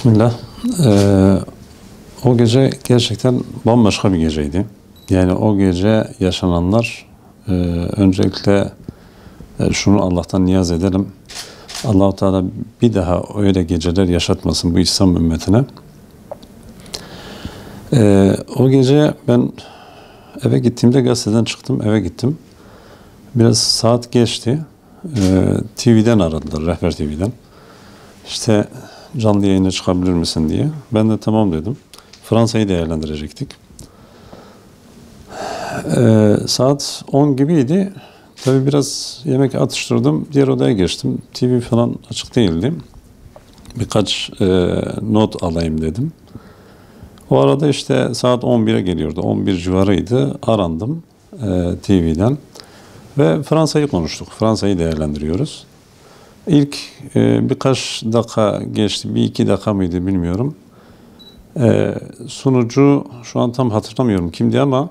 Bismillah. O gece gerçekten bambaşka bir geceydi. Yani o gece yaşananlar öncelikle şunu Allah'tan niyaz edelim. Allah-u Teala bir daha öyle geceler yaşatmasın bu İslam ümmetine. O gece ben eve gittiğimde gazeteden çıktım, eve gittim. Biraz saat geçti. TV'den aradılar, Rehber TV'den. İşte canlı yayına çıkabilir misin diye. Ben de tamam dedim. Fransa'yı değerlendirecektik. Saat 10 gibiydi. Tabii biraz yemek atıştırdım. Diğer odaya geçtim. TV falan açık değildi. Birkaç not alayım dedim. O arada işte saat 11'e geliyordu. 11 civarıydı. Arandım TV'den. Ve Fransa'yı konuştuk. Fransa'yı değerlendiriyoruz. İlk birkaç dakika geçti. Bir iki dakika mıydı bilmiyorum. Sunucu şu an tam hatırlamıyorum kimdi ama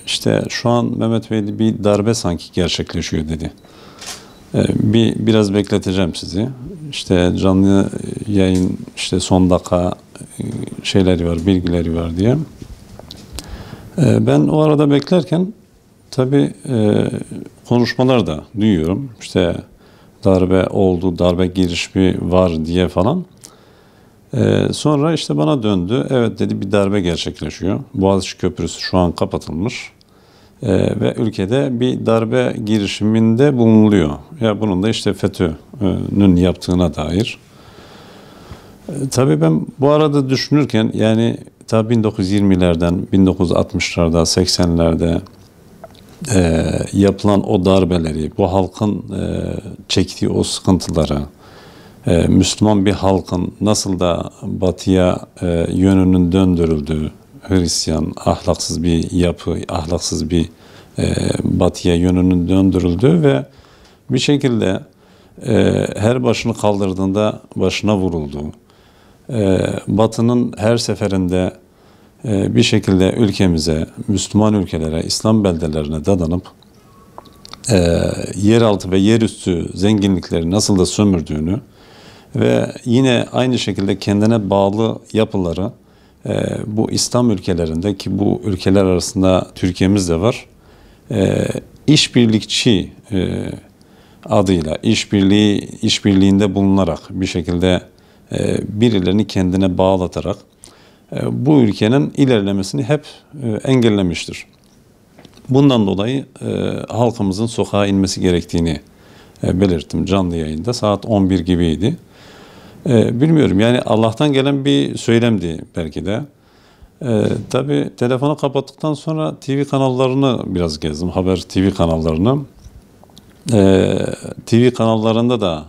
işte şu an Mehmet Bey'de bir darbe sanki gerçekleşiyor dedi. Biraz bekleteceğim sizi. İşte canlı yayın işte son dakika şeyleri var, bilgileri var diye. Ben o arada beklerken tabii konuşmalar da duyuyorum. İşte darbe oldu, darbe girişimi var diye falan. Sonra işte bana döndü. Evet dedi, bir darbe gerçekleşiyor. Boğaziçi Köprüsü şu an kapatılmış. Ve ülkede bir darbe girişiminde bulunuluyor. Ya bunun da işte FETÖ'nün yaptığına dair. Tabii ben bu arada düşünürken yani tabii 1920'lerden, 1960'larda, 80'lerde yapılan o darbeleri, bu halkın çektiği o sıkıntıları, Müslüman bir halkın nasıl da batıya yönünün döndürüldüğü, Hristiyan, ahlaksız bir yapı, ahlaksız bir batıya yönünün döndürüldüğü ve bir şekilde her başını kaldırdığında başına vurulduğu, Batı'nın her seferinde bir şekilde ülkemize, Müslüman ülkelere, İslam beldelerine dadanıp yeraltı ve yerüstü zenginlikleri nasıl da sömürdüğünü ve yine aynı şekilde kendine bağlı yapıları bu İslam ülkelerinde, ki bu ülkeler arasında Türkiye'miz de var, işbirlikçi adıyla işbirliğinde bulunarak bir şekilde birilerini kendine bağlatarak bu ülkenin ilerlemesini hep engellemiştir. Bundan dolayı halkımızın sokağa inmesi gerektiğini belirttim canlı yayında. Saat 11 gibiydi. Bilmiyorum, yani Allah'tan gelen bir söylemdi belki de. Tabii telefonu kapattıktan sonra TV kanallarını biraz gezdim. Haber TV kanallarını. TV kanallarında da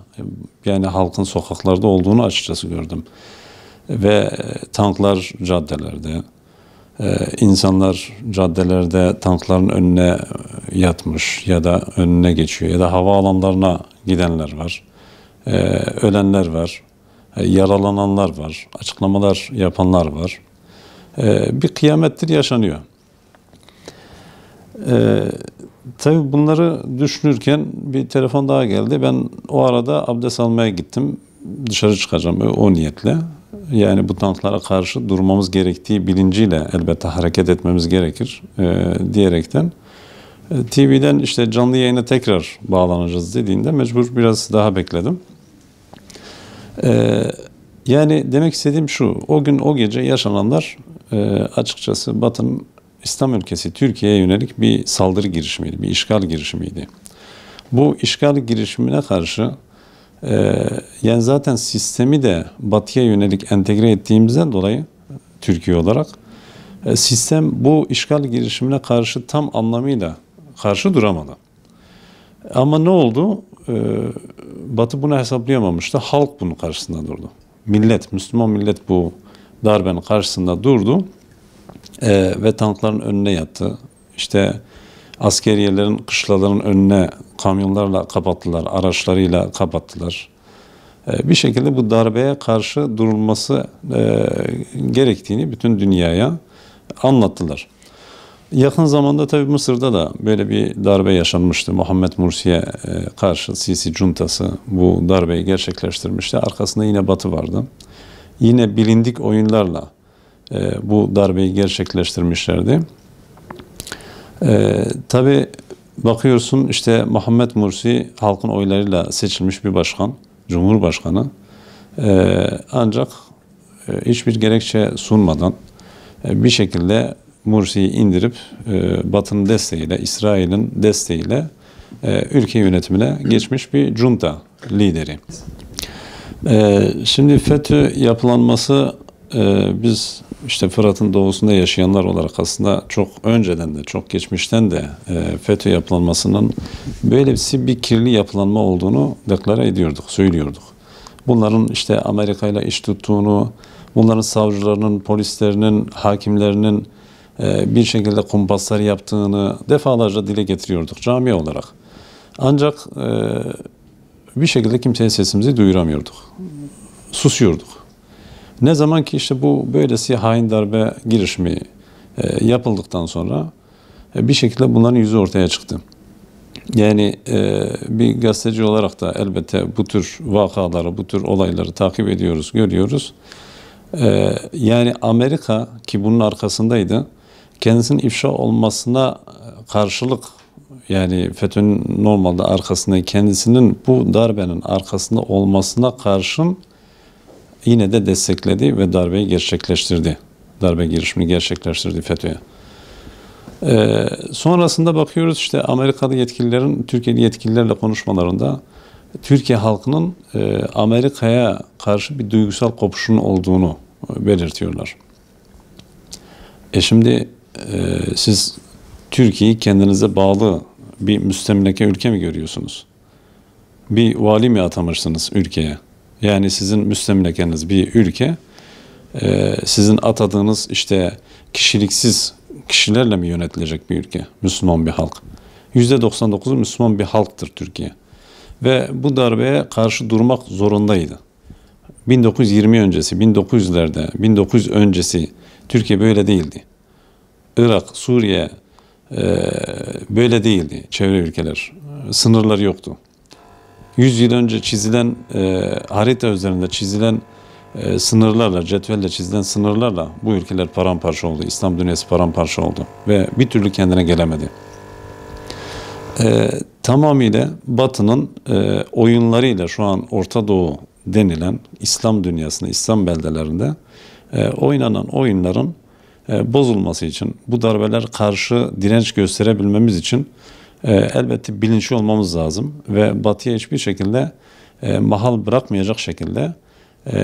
yani halkın sokaklarda olduğunu açıkçası gördüm. Ve tanklar caddelerde, insanlar caddelerde tankların önüne yatmış ya da önüne geçiyor ya da havaalanlarına gidenler var. Ölenler var, yaralananlar var, açıklamalar yapanlar var. Bir kıyamettir yaşanıyor. Tabii bunları düşünürken bir telefon daha geldi. Ben o arada abdest almaya gittim. Dışarı çıkacağım o niyetle. Yani bu tanklara karşı durmamız gerektiği bilinciyle elbette hareket etmemiz gerekir diyerekten TV'den işte canlı yayına tekrar bağlanacağız dediğinde mecbur biraz daha bekledim. Yani demek istediğim şu, o gün o gece yaşananlar açıkçası Batı'nın İslam ülkesi Türkiye'ye yönelik bir saldırı girişimiydi, bir işgal girişimiydi. Bu işgal girişimine karşı yani zaten sistemi de Batı'ya yönelik entegre ettiğimizden dolayı Türkiye olarak sistem bu işgal girişimine karşı tam anlamıyla karşı duramadı. Ama ne oldu? Batı bunu hesaplayamamıştı. Halk bunun karşısında durdu. Millet, Müslüman millet bu darbenin karşısında durdu ve tankların önüne yattı. İşte askeriyelerin kışlaların önüne kamyonlarla kapattılar, araçlarıyla kapattılar. Bir şekilde bu darbeye karşı durulması gerektiğini bütün dünyaya anlattılar. Yakın zamanda tabii Mısır'da da böyle bir darbe yaşanmıştı. Muhammed Mursi'ye karşı Sisi Cuntası bu darbeyi gerçekleştirmişti. Arkasında yine Batı vardı. Yine bilindik oyunlarla bu darbeyi gerçekleştirmişlerdi. Tabii bakıyorsun işte Muhammed Mursi halkın oylarıyla seçilmiş bir başkan, cumhurbaşkanı. Ancak hiçbir gerekçe sunmadan bir şekilde Mursi'yi indirip Batı'nın desteğiyle, İsrail'in desteğiyle ülke yönetimine geçmiş bir junta lideri. Şimdi FETÖ yapılanması biz işte Fırat'ın doğusunda yaşayanlar olarak aslında çok önceden de çok geçmişten de FETÖ yapılanmasının böylesi bir kirli yapılanma olduğunu deklare ediyorduk, söylüyorduk. Bunların işte Amerika ile iş tuttuğunu, bunların savcılarının, polislerinin, hakimlerinin bir şekilde kumpaslar yaptığını defalarca dile getiriyorduk cami olarak. Ancak bir şekilde kimseye sesimizi duyuramıyorduk. Susuyorduk. Ne zaman ki işte bu böylesi hain darbe girişimi yapıldıktan sonra bir şekilde bunların yüzü ortaya çıktı. Yani bir gazeteci olarak da elbette bu tür vakaları, bu tür olayları takip ediyoruz, görüyoruz. Yani Amerika ki bunun arkasındaydı, kendisinin ifşa olmasına karşılık yani FETÖ'nün normalde arkasında kendisinin bu darbenin arkasında olmasına karşın yine de destekledi ve darbeyi gerçekleştirdi. Darbe girişimini gerçekleştirdi FETÖ'ye. Sonrasında bakıyoruz işte Amerikalı yetkililerin Türkiye'li yetkililerle konuşmalarında Türkiye halkının Amerika'ya karşı bir duygusal kopuşun olduğunu belirtiyorlar. Şimdi siz Türkiye'yi kendinize bağlı bir müstemleke ülke mi görüyorsunuz? Bir vali mi atamışsınız ülkeye? Yani sizin müstemlekeniz bir ülke, sizin atadığınız işte kişiliksiz kişilerle mi yönetilecek bir ülke? Müslüman bir halk. %99'u Müslüman bir halktır Türkiye. Ve bu darbeye karşı durmak zorundaydı. 1920 öncesi, 1900'lerde, 1900 öncesi Türkiye böyle değildi. Irak, Suriye böyle değildi. Çevre ülkeler. Sınırları yoktu. 100 yıl önce çizilen harita üzerinde çizilen sınırlarla, cetvelle çizilen sınırlarla bu ülkeler paramparça oldu. İslam dünyası paramparça oldu ve bir türlü kendine gelemedi. Tamamıyla Batı'nın oyunlarıyla şu an Orta Doğu denilen İslam dünyasında, İslam beldelerinde oynanan oyunların bozulması için, bu darbeler karşı direnç gösterebilmemiz için elbette bilinçli olmamız lazım ve Batı'ya hiçbir şekilde mahal bırakmayacak şekilde,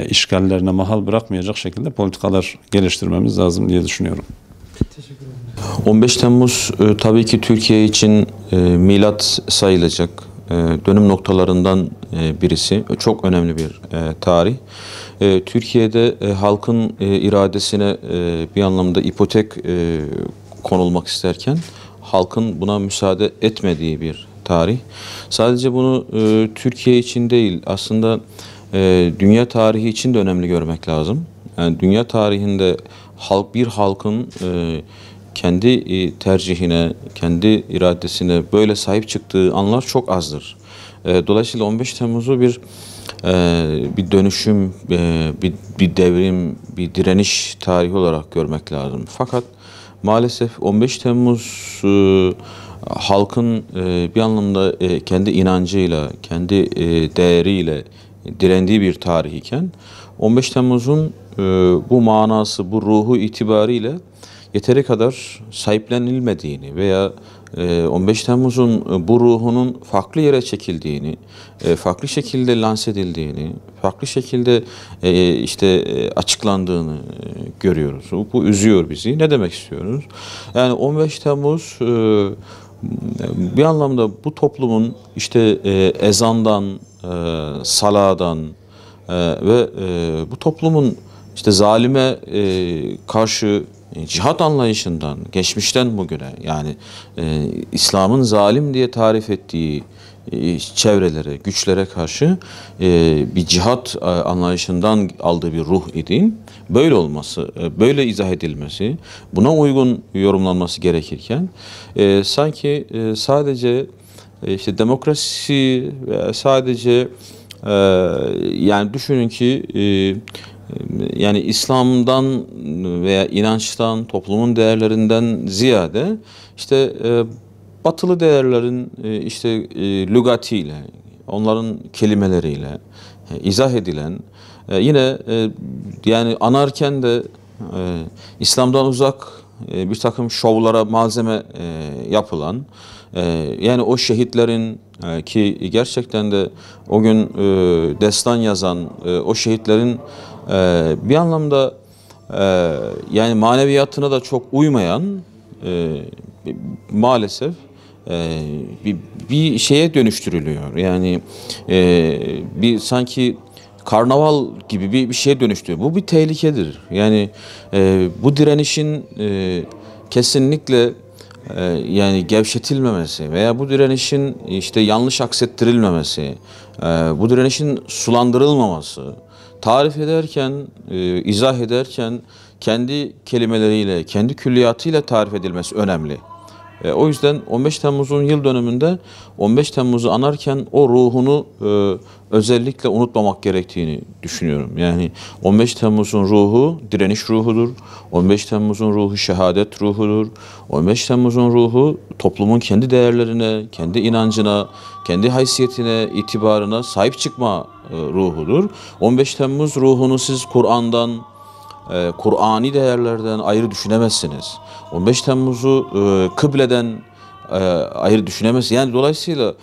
işgallerine mahal bırakmayacak şekilde politikalar geliştirmemiz lazım diye düşünüyorum. 15 Temmuz tabii ki Türkiye için milat sayılacak dönüm noktalarından birisi. Çok önemli bir tarih. Türkiye'de halkın iradesine bir anlamda ipotek konulmak isterken halkın buna müsaade etmediği bir tarih. Sadece bunu Türkiye için değil, aslında dünya tarihi için de önemli görmek lazım. Yani dünya tarihinde bir halkın kendi tercihine, kendi iradesine böyle sahip çıktığı anlar çok azdır. Dolayısıyla 15 Temmuz'u bir dönüşüm, bir devrim, bir direniş tarihi olarak görmek lazım. Fakat maalesef 15 Temmuz halkın bir anlamda kendi inancıyla, kendi değeriyle direndiği bir tarih iken 15 Temmuz'un bu manası, bu ruhu itibariyle yeteri kadar sahiplenilmediğini veya 15 Temmuz'un bu ruhunun farklı yere çekildiğini, farklı şekilde lanse edildiğini, farklı şekilde açıklandığını görüyoruz. Bu üzüyor bizi. Ne demek istiyoruz? Yani 15 Temmuz bir anlamda bu toplumun ezandan, saladan ve bu toplumun zalime karşı cihat anlayışından, geçmişten bugüne, yani İslam'ın zalim diye tarif ettiği çevrelere, güçlere karşı bir cihat anlayışından aldığı bir ruh idi. Böyle olması, böyle izah edilmesi, buna uygun yorumlanması gerekirken sanki sadece işte demokrasi ve sadece yani düşünün ki yani İslam'dan veya inançtan, toplumun değerlerinden ziyade işte batılı değerlerin işte lügatiyle, onların kelimeleriyle izah edilen yine yani anarken de İslam'dan uzak bir takım şovlara malzeme yapılan yani o şehitlerin ki gerçekten de o gün destan yazan o şehitlerin bir anlamda yani maneviyatına da çok uymayan maalesef bir şeye dönüştürülüyor. Yani bir sanki karnaval gibi bir şeye dönüştürüyor. Bu bir tehlikedir. Yani bu direnişin kesinlikle yani gevşetilmemesi veya bu direnişin işte yanlış aksettirilmemesi, bu direnişin sulandırılmaması, tarif ederken, izah ederken kendi kelimeleriyle, kendi külliyatıyla tarif edilmesi önemli. O yüzden 15 Temmuz'un yıl dönümünde 15 Temmuz'u anarken o ruhunu özellikle unutmamak gerektiğini düşünüyorum. Yani 15 Temmuz'un ruhu direniş ruhudur. 15 Temmuz'un ruhu şehadet ruhudur. 15 Temmuz'un ruhu toplumun kendi değerlerine, kendi inancına, kendi haysiyetine, itibarına sahip çıkma ruhudur. 15 Temmuz ruhunu siz Kur'an'dan, Kur'ani değerlerden ayrı düşünemezsiniz. 15 Temmuz'u kıbleden ayrı düşünemezsiniz. Yani dolayısıyla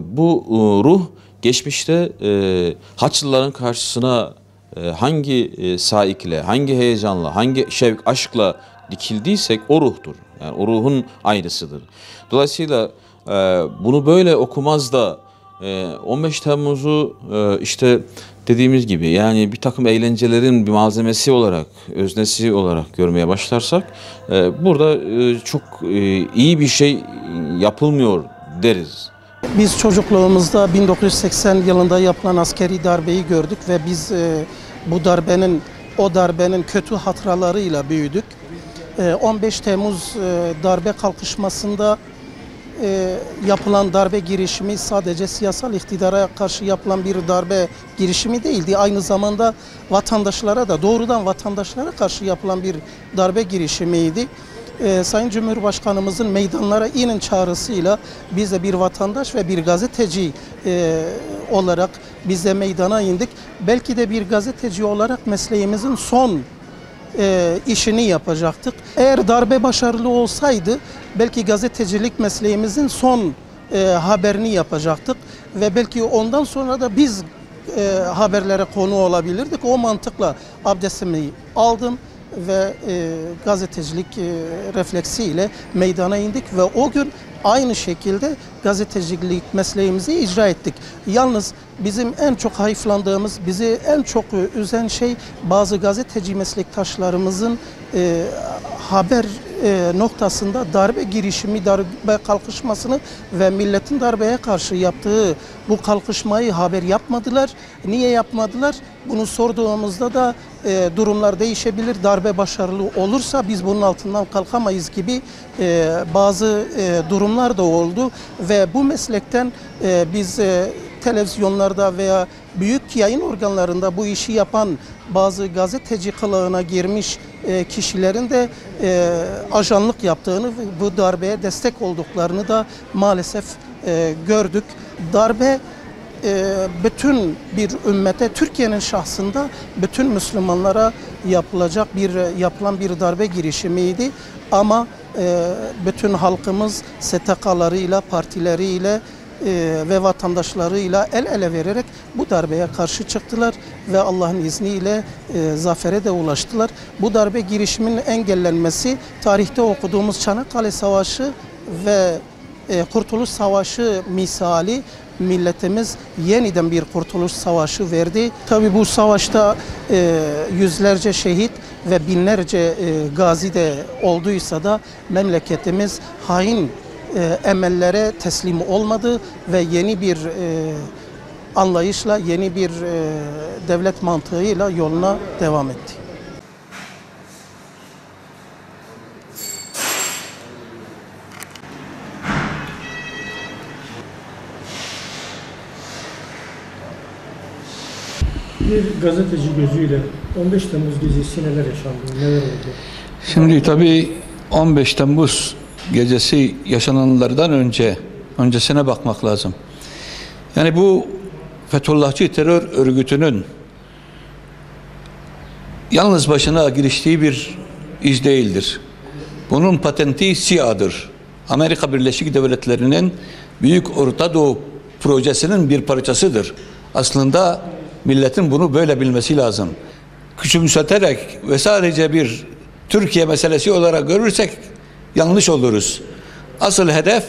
bu ruh geçmişte Haçlıların karşısına hangi saikle, hangi heyecanla, hangi şevk, aşkla dikildiysek o ruhtur. Yani o ruhun aynısıdır. Dolayısıyla bunu böyle okumaz da 15 Temmuz'u işte dediğimiz gibi yani bir takım eğlencelerin bir malzemesi olarak, öznesi olarak görmeye başlarsak burada çok iyi bir şey yapılmıyor deriz. Biz çocukluğumuzda 1980 yılında yapılan askeri darbeyi gördük ve biz o darbenin kötü hatıralarıyla büyüdük. 15 Temmuz darbe kalkışmasında yapılan darbe girişimi sadece siyasal iktidara karşı yapılan bir darbe girişimi değildi. Aynı zamanda vatandaşlara da doğrudan vatandaşlara karşı yapılan bir darbe girişimiydi. Sayın Cumhurbaşkanımızın meydanlara inin çağrısıyla biz de bir vatandaş ve bir gazeteci olarak biz de meydana indik. Belki de bir gazeteci olarak mesleğimizin son işini yapacaktık. Eğer darbe başarılı olsaydı belki gazetecilik mesleğimizin son haberini yapacaktık ve belki ondan sonra da biz haberlere konu olabilirdik. O mantıkla abdestimi aldım ve gazetecilik refleksiyle meydana indik ve o gün aynı şekilde gazetecilik mesleğimizi icra ettik. Yalnız bizim en çok hayıflandığımız, bizi en çok üzen şey bazı gazeteci meslektaşlarımızın haber noktasında darbe girişimi, darbe kalkışmasını ve milletin darbeye karşı yaptığı bu kalkışmayı haber yapmadılar. Niye yapmadılar? Bunu sorduğumuzda da durumlar değişebilir. Darbe başarılı olursa biz bunun altından kalkamayız gibi bazı durumlar da oldu ve bu meslekten biz televizyonlarda veya büyük yayın organlarında bu işi yapan bazı gazeteci kılığına girmiş kişilerin de ajanlık yaptığını ve bu darbeye destek olduklarını da maalesef gördük. Darbe bütün bir ümmete, Türkiye'nin şahsında bütün Müslümanlara yapılan bir darbe girişimiydi. Ama bütün halkımız STK'larıyla, partileriyle ve vatandaşlarıyla el ele vererek bu darbeye karşı çıktılar ve Allah'ın izniyle zafere de ulaştılar. Bu darbe girişiminin engellenmesi tarihte okuduğumuz Çanakkale Savaşı ve Kurtuluş Savaşı misali milletimiz yeniden bir kurtuluş savaşı verdi. Tabii bu savaşta yüzlerce şehit ve binlerce gazi de olduysa da memleketimiz hain emellere teslim olmadı ve yeni bir anlayışla, yeni bir devlet mantığıyla yoluna devam etti. Bir gazeteci gözüyle 15 Temmuz gecesi neler yaşandı, neler oldu? Şimdi tabii 15 Temmuz gecesi yaşananlardan öncesine bakmak lazım. Yani bu Fethullahçı terör örgütünün yalnız başına giriştiği bir iş değildir. Bunun patenti SİHA'dır. Amerika Birleşik Devletleri'nin Büyük Orta Doğu projesinin bir parçasıdır. Aslında milletin bunu böyle bilmesi lazım. Küçümseterek ve sadece bir Türkiye meselesi olarak görürsek yanlış oluruz. Asıl hedef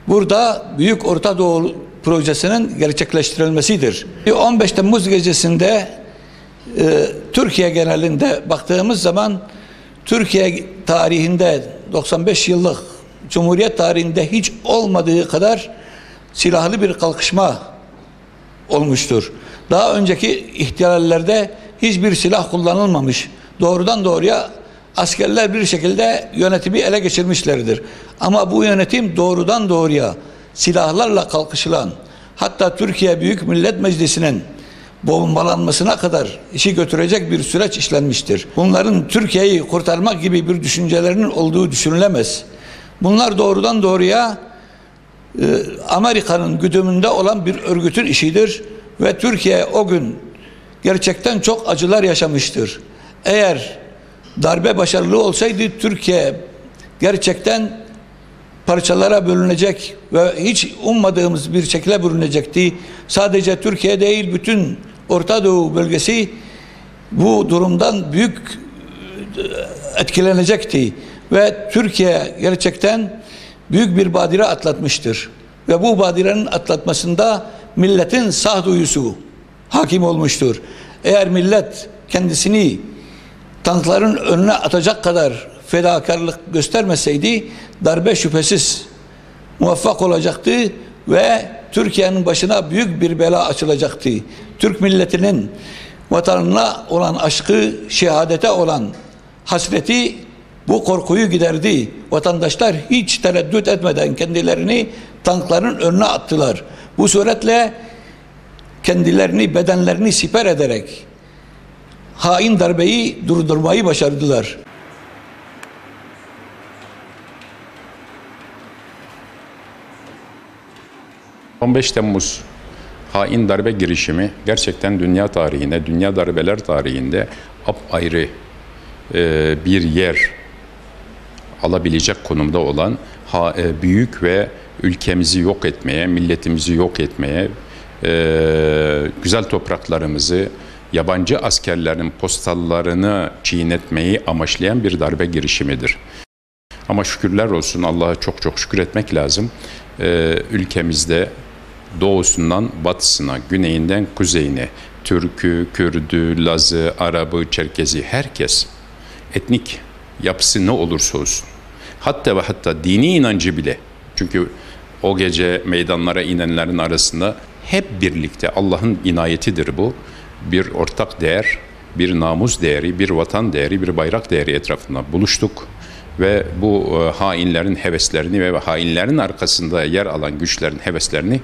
burada Büyük Orta Doğu projesinin gerçekleştirilmesidir. 15 Temmuz gecesinde Türkiye genelinde baktığımız zaman Türkiye tarihinde 95 yıllık Cumhuriyet tarihinde hiç olmadığı kadar silahlı bir kalkışma olmuştur. Daha önceki ihtilallerde hiçbir silah kullanılmamış. Doğrudan doğruya askerler bir şekilde yönetimi ele geçirmişlerdir. Ama bu yönetim doğrudan doğruya silahlarla kalkışılan, hatta Türkiye Büyük Millet Meclisi'nin bombalanmasına kadar işi götürecek bir süreç işlenmiştir. Bunların Türkiye'yi kurtarmak gibi bir düşüncelerinin olduğu düşünülemez. Bunlar doğrudan doğruya Amerika'nın güdümünde olan bir örgütün işidir ve Türkiye o gün gerçekten çok acılar yaşamıştır. Eğer darbe başarılı olsaydı Türkiye gerçekten parçalara bölünecek ve hiç ummadığımız bir şekilde bölünecekti. Sadece Türkiye değil, bütün Orta Doğu bölgesi bu durumdan büyük etkilenecekti. Ve Türkiye gerçekten büyük bir badire atlatmıştır. Ve bu badirenin atlatmasında milletin sağduyusu hakim olmuştur. Eğer millet kendisini tankların önüne atacak kadar fedakarlık göstermeseydi darbe şüphesiz muvaffak olacaktı ve Türkiye'nin başına büyük bir bela açılacaktı. Türk milletinin vatanına olan aşkı, şehadete olan hasreti bu korkuyu giderdi. Vatandaşlar hiç tereddüt etmeden kendilerini tankların önüne attılar. Bu suretle kendilerini, bedenlerini siper ederek hain darbeyi durdurmayı başardılar. ...15 Temmuz hain darbe girişimi gerçekten dünya tarihinde, dünya darbeler tarihinde apayrı bir yer alabilecek konumda olan büyük ve ülkemizi yok etmeye, milletimizi yok etmeye, güzel topraklarımızı, yabancı askerlerin postallarını çiğnetmeyi amaçlayan bir darbe girişimidir. Ama şükürler olsun, Allah'a çok çok şükür etmek lazım. Ülkemizde doğusundan batısına, güneyinden kuzeyine, Türk'ü, Kürd'ü, Laz'ı, Arap'ı, Çerkez'i, herkes etnik yapısı ne olursa olsun, hatta ve hatta dini inancı bile, çünkü o gece meydanlara inenlerin arasında hep birlikte Allah'ın inayetidir bu, bir ortak değer, bir namus değeri, bir vatan değeri, bir bayrak değeri etrafında buluştuk ve bu hainlerin heveslerini ve hainlerin arkasında yer alan güçlerin heveslerini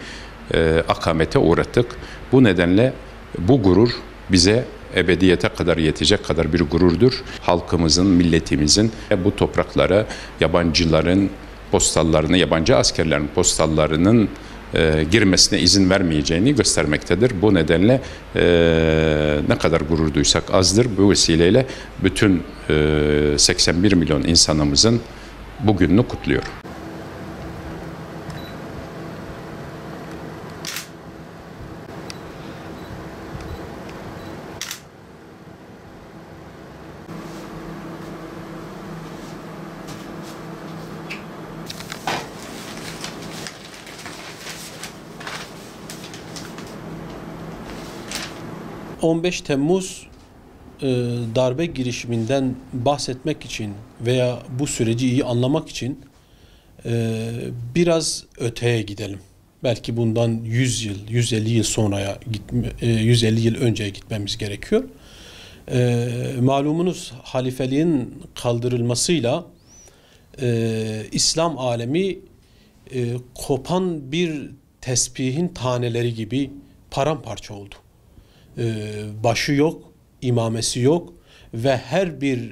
akamete uğrattık. Bu nedenle bu gurur bize ebediyete kadar yetecek kadar bir gururdur. Halkımızın, milletimizin bu topraklara yabancıların postallarını, yabancı askerlerin postallarının girmesine izin vermeyeceğini göstermektedir. Bu nedenle ne kadar gurur duysak azdır. Bu vesileyle bütün 81 milyon insanımızın bugününü kutluyorum. ...15 Temmuz darbe girişiminden bahsetmek için veya bu süreci iyi anlamak için Biraz öteye gidelim. Belki bundan 100 yıl, 150 yıl sonraya 150 yıl önceye gitmemiz gerekiyor. Malumunuz halifeliğin kaldırılmasıyla İslam alemi kopan bir tesbihin taneleri gibi paramparça oldu. Başı yok, imamesi yok ve her bir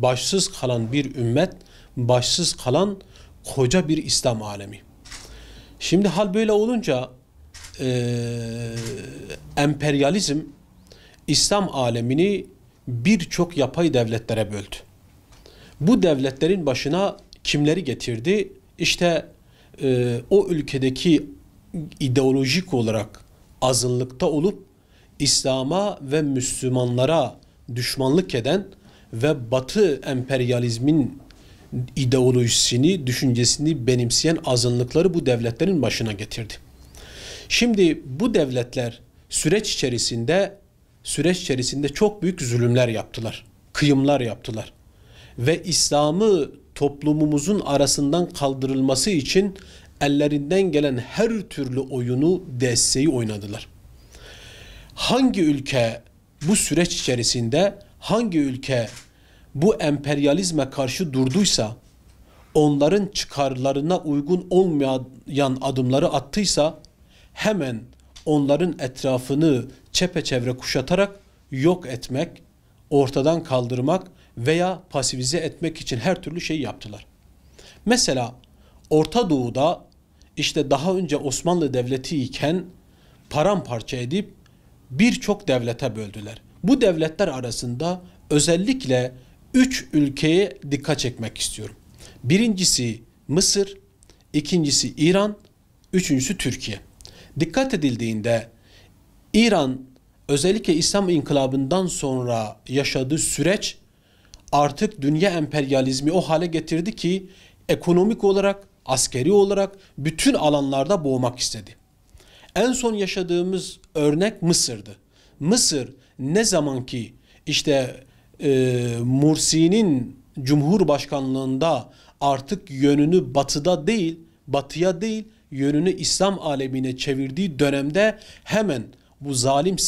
başsız kalan bir ümmet, başsız kalan koca bir İslam alemi. Şimdi hal böyle olunca emperyalizm İslam alemini birçok yapay devletlere böldü. Bu devletlerin başına kimleri getirdi? İşte o ülkedeki ideolojik olarak azınlıkta olup İslam'a ve Müslümanlara düşmanlık eden ve Batı emperyalizmin ideolojisini, düşüncesini benimseyen azınlıkları bu devletlerin başına getirdi. Şimdi bu devletler süreç içerisinde çok büyük zulümler yaptılar, kıyımlar yaptılar ve İslam'ı toplumumuzun arasından kaldırılması için ellerinden gelen her türlü oyunu, desteği oynadılar. Hangi ülke bu süreç içerisinde, hangi ülke bu emperyalizme karşı durduysa, onların çıkarlarına uygun olmayan adımları attıysa, hemen onların etrafını çepeçevre kuşatarak yok etmek, ortadan kaldırmak veya pasifize etmek için her türlü şey yaptılar. Mesela Orta Doğu'da işte daha önce Osmanlı Devleti iken paramparça edip birçok devlete böldüler. Bu devletler arasında özellikle 3 ülkeye dikkat çekmek istiyorum. Birincisi Mısır, ikincisi İran, üçüncüsü Türkiye. Dikkat edildiğinde İran özellikle İslam İnkılabı'ndan sonra yaşadığı süreç artık dünya emperyalizmi o hale getirdi ki ekonomik olarak, askeri olarak bütün alanlarda boğmak istedi. En son yaşadığımız örnek Mısır'dı. Mısır ne zaman ki işte Mursi'nin Cumhurbaşkanlığında artık yönünü batıya değil yönünü İslam alemine çevirdiği dönemde hemen bu zalim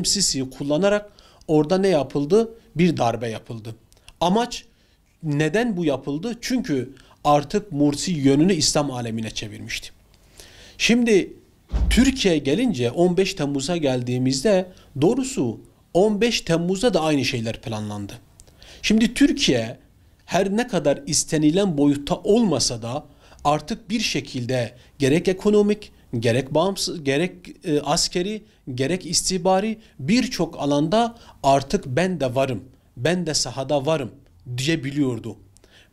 Sisi'yi kullanarak orada ne yapıldı? Bir darbe yapıldı. Amaç neden bu yapıldı? Çünkü artık Mursi yönünü İslam alemine çevirmişti. Şimdi Türkiye gelince 15 Temmuz'a geldiğimizde doğrusu 15 Temmuz'da da aynı şeyler planlandı. Şimdi Türkiye her ne kadar istenilen boyutta olmasa da artık bir şekilde gerek ekonomik, gerek bağımsız, gerek askeri, gerek istihbari birçok alanda artık ben de varım, ben de sahada varım diyebiliyordu.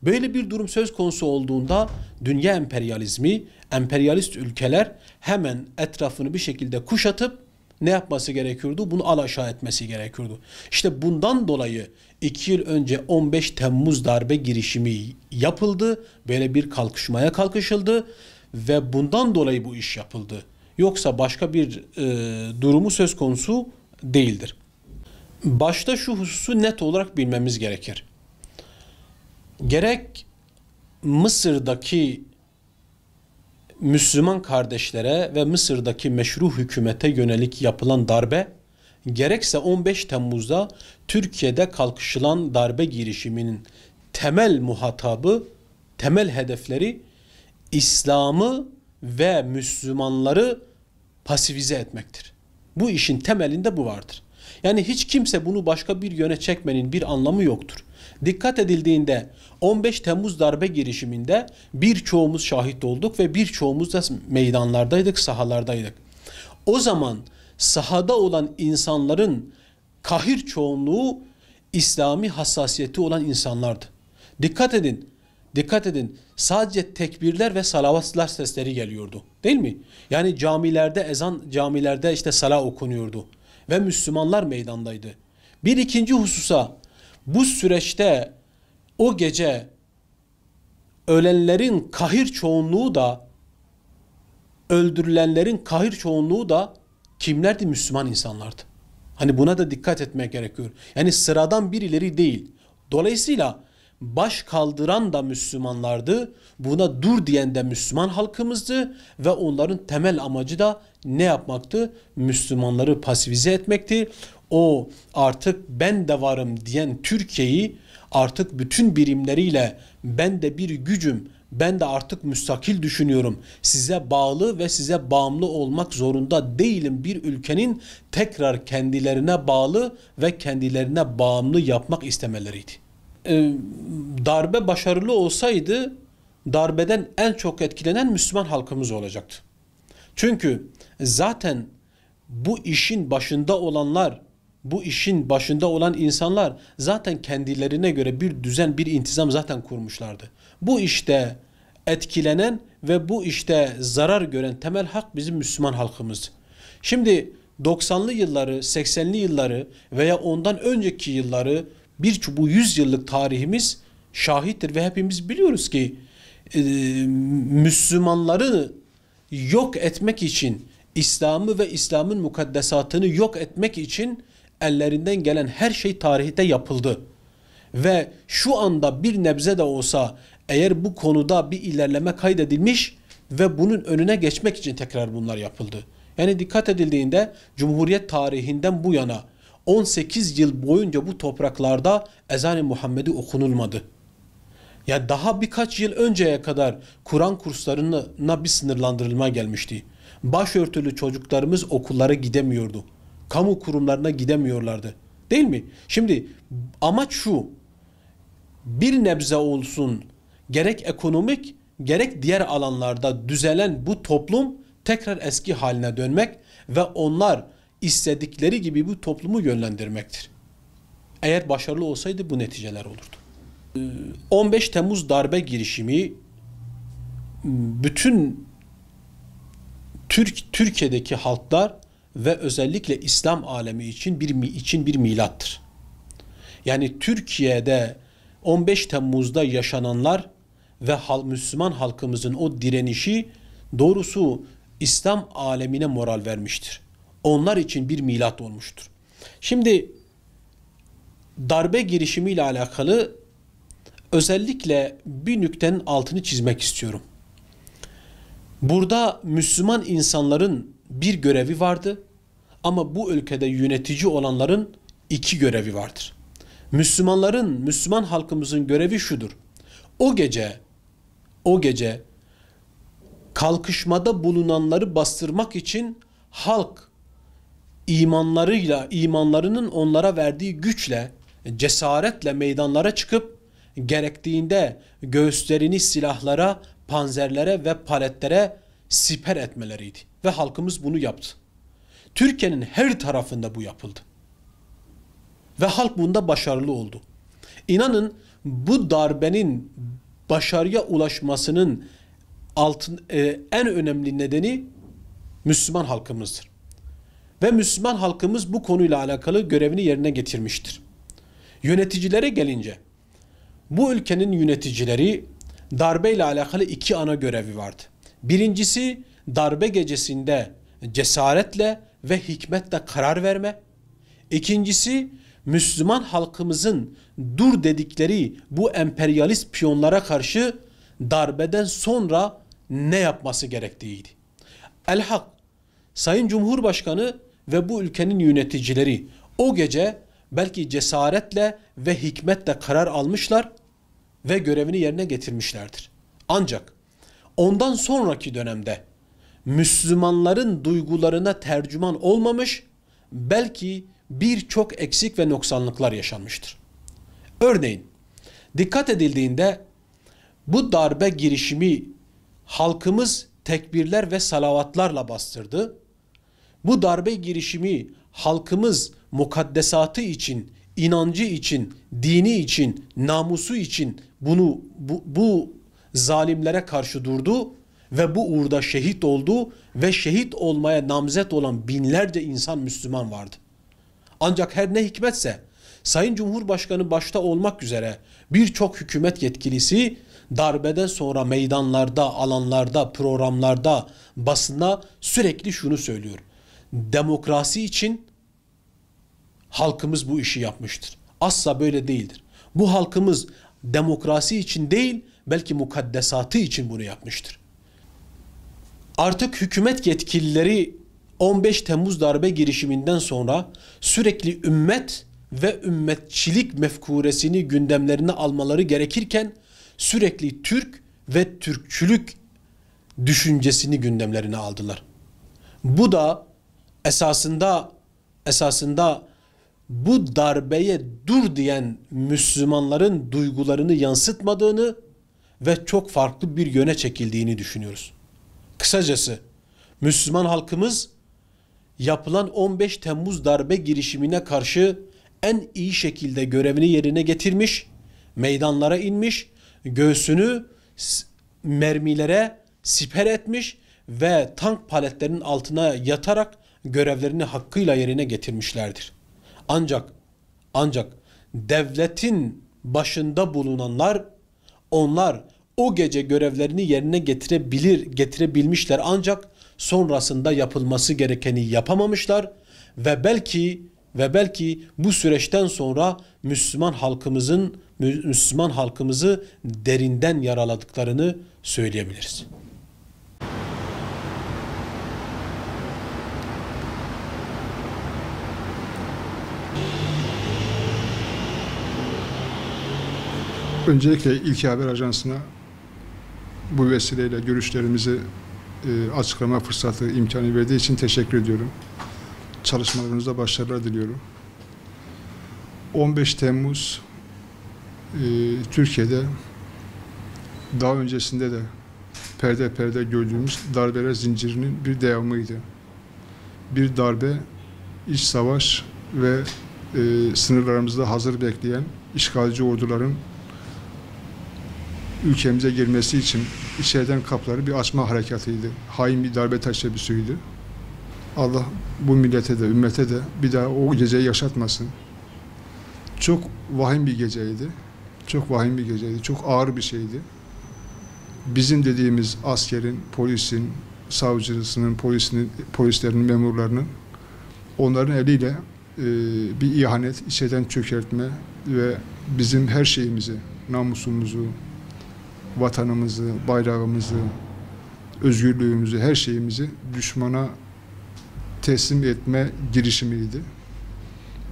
Böyle bir durum söz konusu olduğunda dünya emperyalizmi, emperyalist ülkeler hemen etrafını bir şekilde kuşatıp ne yapması gerekiyordu? Bunu alaşağı etmesi gerekiyordu. İşte bundan dolayı 2 yıl önce 15 Temmuz darbe girişimi yapıldı. Böyle bir kalkışmaya kalkışıldı ve bundan dolayı bu iş yapıldı. Yoksa başka bir durumu söz konusu değildir. Başta şu hususu net olarak bilmemiz gerekir. Gerek Mısır'daki Müslüman kardeşlere ve Mısır'daki meşru hükümete yönelik yapılan darbe, gerekse 15 Temmuz'da Türkiye'de kalkışılan darbe girişiminin temel muhatabı, temel hedefleri İslam'ı ve Müslümanları pasifize etmektir. Bu işin temelinde bu vardır. Yani hiç kimse bunu başka bir yöne çekmenin bir anlamı yoktur. Dikkat edildiğinde 15 Temmuz darbe girişiminde birçoğumuz şahit olduk ve birçoğumuz da meydanlardaydık, sahalardaydık. O zaman sahada olan insanların kahir çoğunluğu İslami hassasiyeti olan insanlardı. Dikkat edin. Sadece tekbirler ve salavatlar sesleri geliyordu. Değil mi? Yani camilerde işte salah okunuyordu ve Müslümanlar meydandaydı. Bir ikinci hususa, bu süreçte o gece ölenlerin kahir çoğunluğu da, öldürülenlerin kahir çoğunluğu da kimlerdi? Müslüman insanlardı. Hani buna da dikkat etmek gerekiyor. Yani sıradan birileri değil. Dolayısıyla baş kaldıran da Müslümanlardı. Buna dur diyen de Müslüman halkımızdı ve onların temel amacı da ne yapmaktı? Müslümanları pasifize etmekti. O artık ben de varım diyen Türkiye'yi artık bütün birimleriyle ben de bir gücüm, ben de artık müstakil düşünüyorum, size bağlı ve size bağımlı olmak zorunda değilim bir ülkenin tekrar kendilerine bağlı ve kendilerine bağımlı yapmak istemeleriydi. Darbe başarılı olsaydı darbeden en çok etkilenen Müslüman halkımız olacaktı. Çünkü zaten bu işin başında olanlar, bu işin başında olan insanlar zaten kendilerine göre bir düzen, bir intizam zaten kurmuşlardı. Bu işte etkilenen ve bu işte zarar gören temel hak bizim Müslüman halkımızdı. Şimdi 90'lı yılları, 80'li yılları veya ondan önceki yılları bu 100 yıllık tarihimiz şahittir ve hepimiz biliyoruz ki Müslümanları yok etmek için, İslam'ı ve İslam'ın mukaddesatını yok etmek için ellerinden gelen her şey tarihte yapıldı. Ve şu anda bir nebze de olsa eğer bu konuda bir ilerleme kaydedilmiş ve bunun önüne geçmek için tekrar bunlar yapıldı. Yani dikkat edildiğinde Cumhuriyet tarihinden bu yana 18 yıl boyunca bu topraklarda ezan-ı Muhammed'i okunulmadı. Ya daha birkaç yıl önceye kadar Kur'an kurslarına bir sınırlandırılma gelmişti. Başörtülü çocuklarımız okullara gidemiyordu. Kamu kurumlarına gidemiyorlardı. Değil mi? Şimdi amaç şu, bir nebze olsun gerek ekonomik gerek diğer alanlarda düzelen bu toplum tekrar eski haline dönmek ve onlar istedikleri gibi bu toplumu yönlendirmektir. Eğer başarılı olsaydı bu neticeler olurdu. 15 Temmuz darbe girişimi bütün Türkiye'deki halklar ve özellikle İslam alemi için bir milattır. Yani Türkiye'de 15 Temmuz'da yaşananlar ve Müslüman halkımızın o direnişi doğrusu İslam alemine moral vermiştir. Onlar için bir milat olmuştur. Şimdi darbe girişimiyle alakalı özellikle bir nüktenin altını çizmek istiyorum. Burada Müslüman insanların bir görevi vardı ama bu ülkede yönetici olanların iki görevi vardır. Müslüman halkımızın görevi şudur. O gece kalkışmada bulunanları bastırmak için halk imanlarının onlara verdiği güçle, cesaretle meydanlara çıkıp gerektiğinde göğüslerini silahlara, panzerlere ve paletlere siper etmeleriydi. Ve halkımız bunu yaptı. Türkiye'nin her tarafında bu yapıldı. Ve halk bunda başarılı oldu. İnanın bu darbenin başarıya ulaşmasının en önemli nedeni Müslüman halkımızdır. Ve Müslüman halkımız bu konuyla alakalı görevini yerine getirmiştir. Yöneticilere gelince, bu ülkenin yöneticileri darbeyle alakalı iki ana görevi vardı. Birincisi darbe gecesinde cesaretle ve hikmetle karar verme. İkincisi Müslüman halkımızın dur dedikleri bu emperyalist piyonlara karşı darbeden sonra ne yapması gerektiğiydi. Elhak, Sayın Cumhurbaşkanı ve bu ülkenin yöneticileri o gece belki cesaretle ve hikmetle karar almışlar ve görevini yerine getirmişlerdir. Ancak ondan sonraki dönemde Müslümanların duygularına tercüman olmamış, belki birçok eksik ve noksanlıklar yaşanmıştır. Örneğin dikkat edildiğinde bu darbe girişimi halkımız tekbirler ve salavatlarla bastırdı. Bu darbe girişimi halkımız mukaddesatı için, inancı için, dini için, namusu için bu zalimlere karşı durdu ve bu uğurda şehit oldu ve şehit olmaya namzet olan binlerce insan Müslüman vardı. Ancak her ne hikmetse Sayın Cumhurbaşkanı başta olmak üzere birçok hükümet yetkilisi darbeden sonra meydanlarda, alanlarda, programlarda, basına sürekli şunu söylüyor. Demokrasi için halkımız bu işi yapmıştır. Asla böyle değildir. Bu halkımız demokrasi için değil, belki mukaddesatı için bunu yapmıştır. Artık hükümet yetkilileri 15 Temmuz darbe girişiminden sonra sürekli ümmet ve ümmetçilik mefkuresini gündemlerine almaları gerekirken sürekli Türk ve Türkçülük düşüncesini gündemlerine aldılar. Bu da esasında bu darbeye dur diyen Müslümanların duygularını yansıtmadığını ve çok farklı bir yöne çekildiğini düşünüyoruz. Kısacası Müslüman halkımız yapılan 15 Temmuz darbe girişimine karşı en iyi şekilde görevini yerine getirmiş, meydanlara inmiş, göğsünü mermilere siper etmiş ve tank paletlerinin altına yatarak görevlerini hakkıyla yerine getirmişlerdir. Ancak devletin başında bulunanlar, onlar o gece görevlerini yerine getirebilmişler, ancak sonrasında yapılması gerekeni yapamamışlar ve belki bu süreçten sonra Müslüman halkımızı derinden yaraladıklarını söyleyebiliriz. Öncelikle İlki Haber Ajansı'na bu vesileyle görüşlerimizi açıklama fırsatı, imkanı verdiği için teşekkür ediyorum. Çalışmalarınızda başarılar diliyorum. 15 Temmuz Türkiye'de daha öncesinde de perde perde gördüğümüz darbeler zincirinin bir devamıydı. Bir darbe, iç savaş ve sınırlarımızda hazır bekleyen işgalci orduların ülkemize girmesi için içeriden kapıları bir açma harekatıydı. Hain bir darbe teşebbüsüydü. Allah bu millete de, ümmete de bir daha o geceyi yaşatmasın. Çok vahim bir geceydi. Çok vahim bir geceydi. Çok ağır bir şeydi. Bizim dediğimiz askerin, polisin, savcısının, polislerin, memurlarının onların eliyle bir ihanet, içeriden çökertme ve bizim her şeyimizi, namusumuzu, vatanımızı, bayrağımızı, özgürlüğümüzü, her şeyimizi düşmana teslim etme girişimiydi.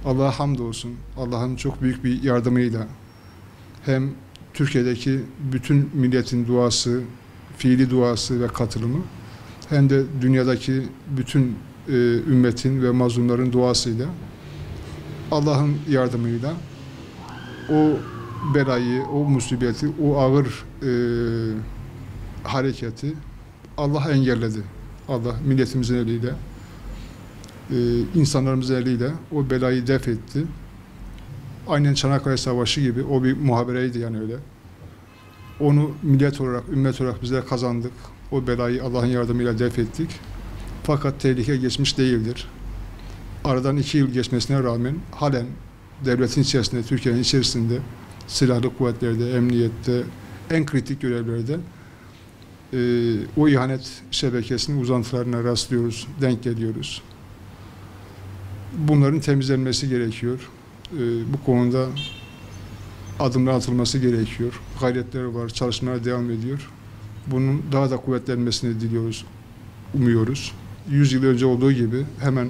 Allah'a hamdolsun, Allah'ın çok büyük bir yardımıyla hem Türkiye'deki bütün milletin duası, fiili duası ve katılımı hem de dünyadaki bütün ümmetin ve mazlumların duasıyla Allah'ın yardımıyla o belayı, o musibeti, o ağır hareketi Allah engelledi. Allah milletimizin eliyle, insanlarımızın eliyle o belayı def etti. Aynen Çanakkale Savaşı gibi, o bir muhabereydi yani öyle. Onu millet olarak, ümmet olarak bizler kazandık. O belayı Allah'ın yardımıyla def ettik. Fakat tehlike geçmiş değildir. Aradan 2 yıl geçmesine rağmen halen devletin içerisinde, Türkiye'nin içerisinde silahlı kuvvetlerde, emniyette, en kritik görevlerde o ihanet şebekesinin uzantılarına rastlıyoruz, denk geliyoruz. Bunların temizlenmesi gerekiyor. Bu konuda adımlar atılması gerekiyor. Gayretler var, çalışmalar devam ediyor. Bunun daha da kuvvetlenmesini diliyoruz, umuyoruz. 100 yıl önce olduğu gibi hemen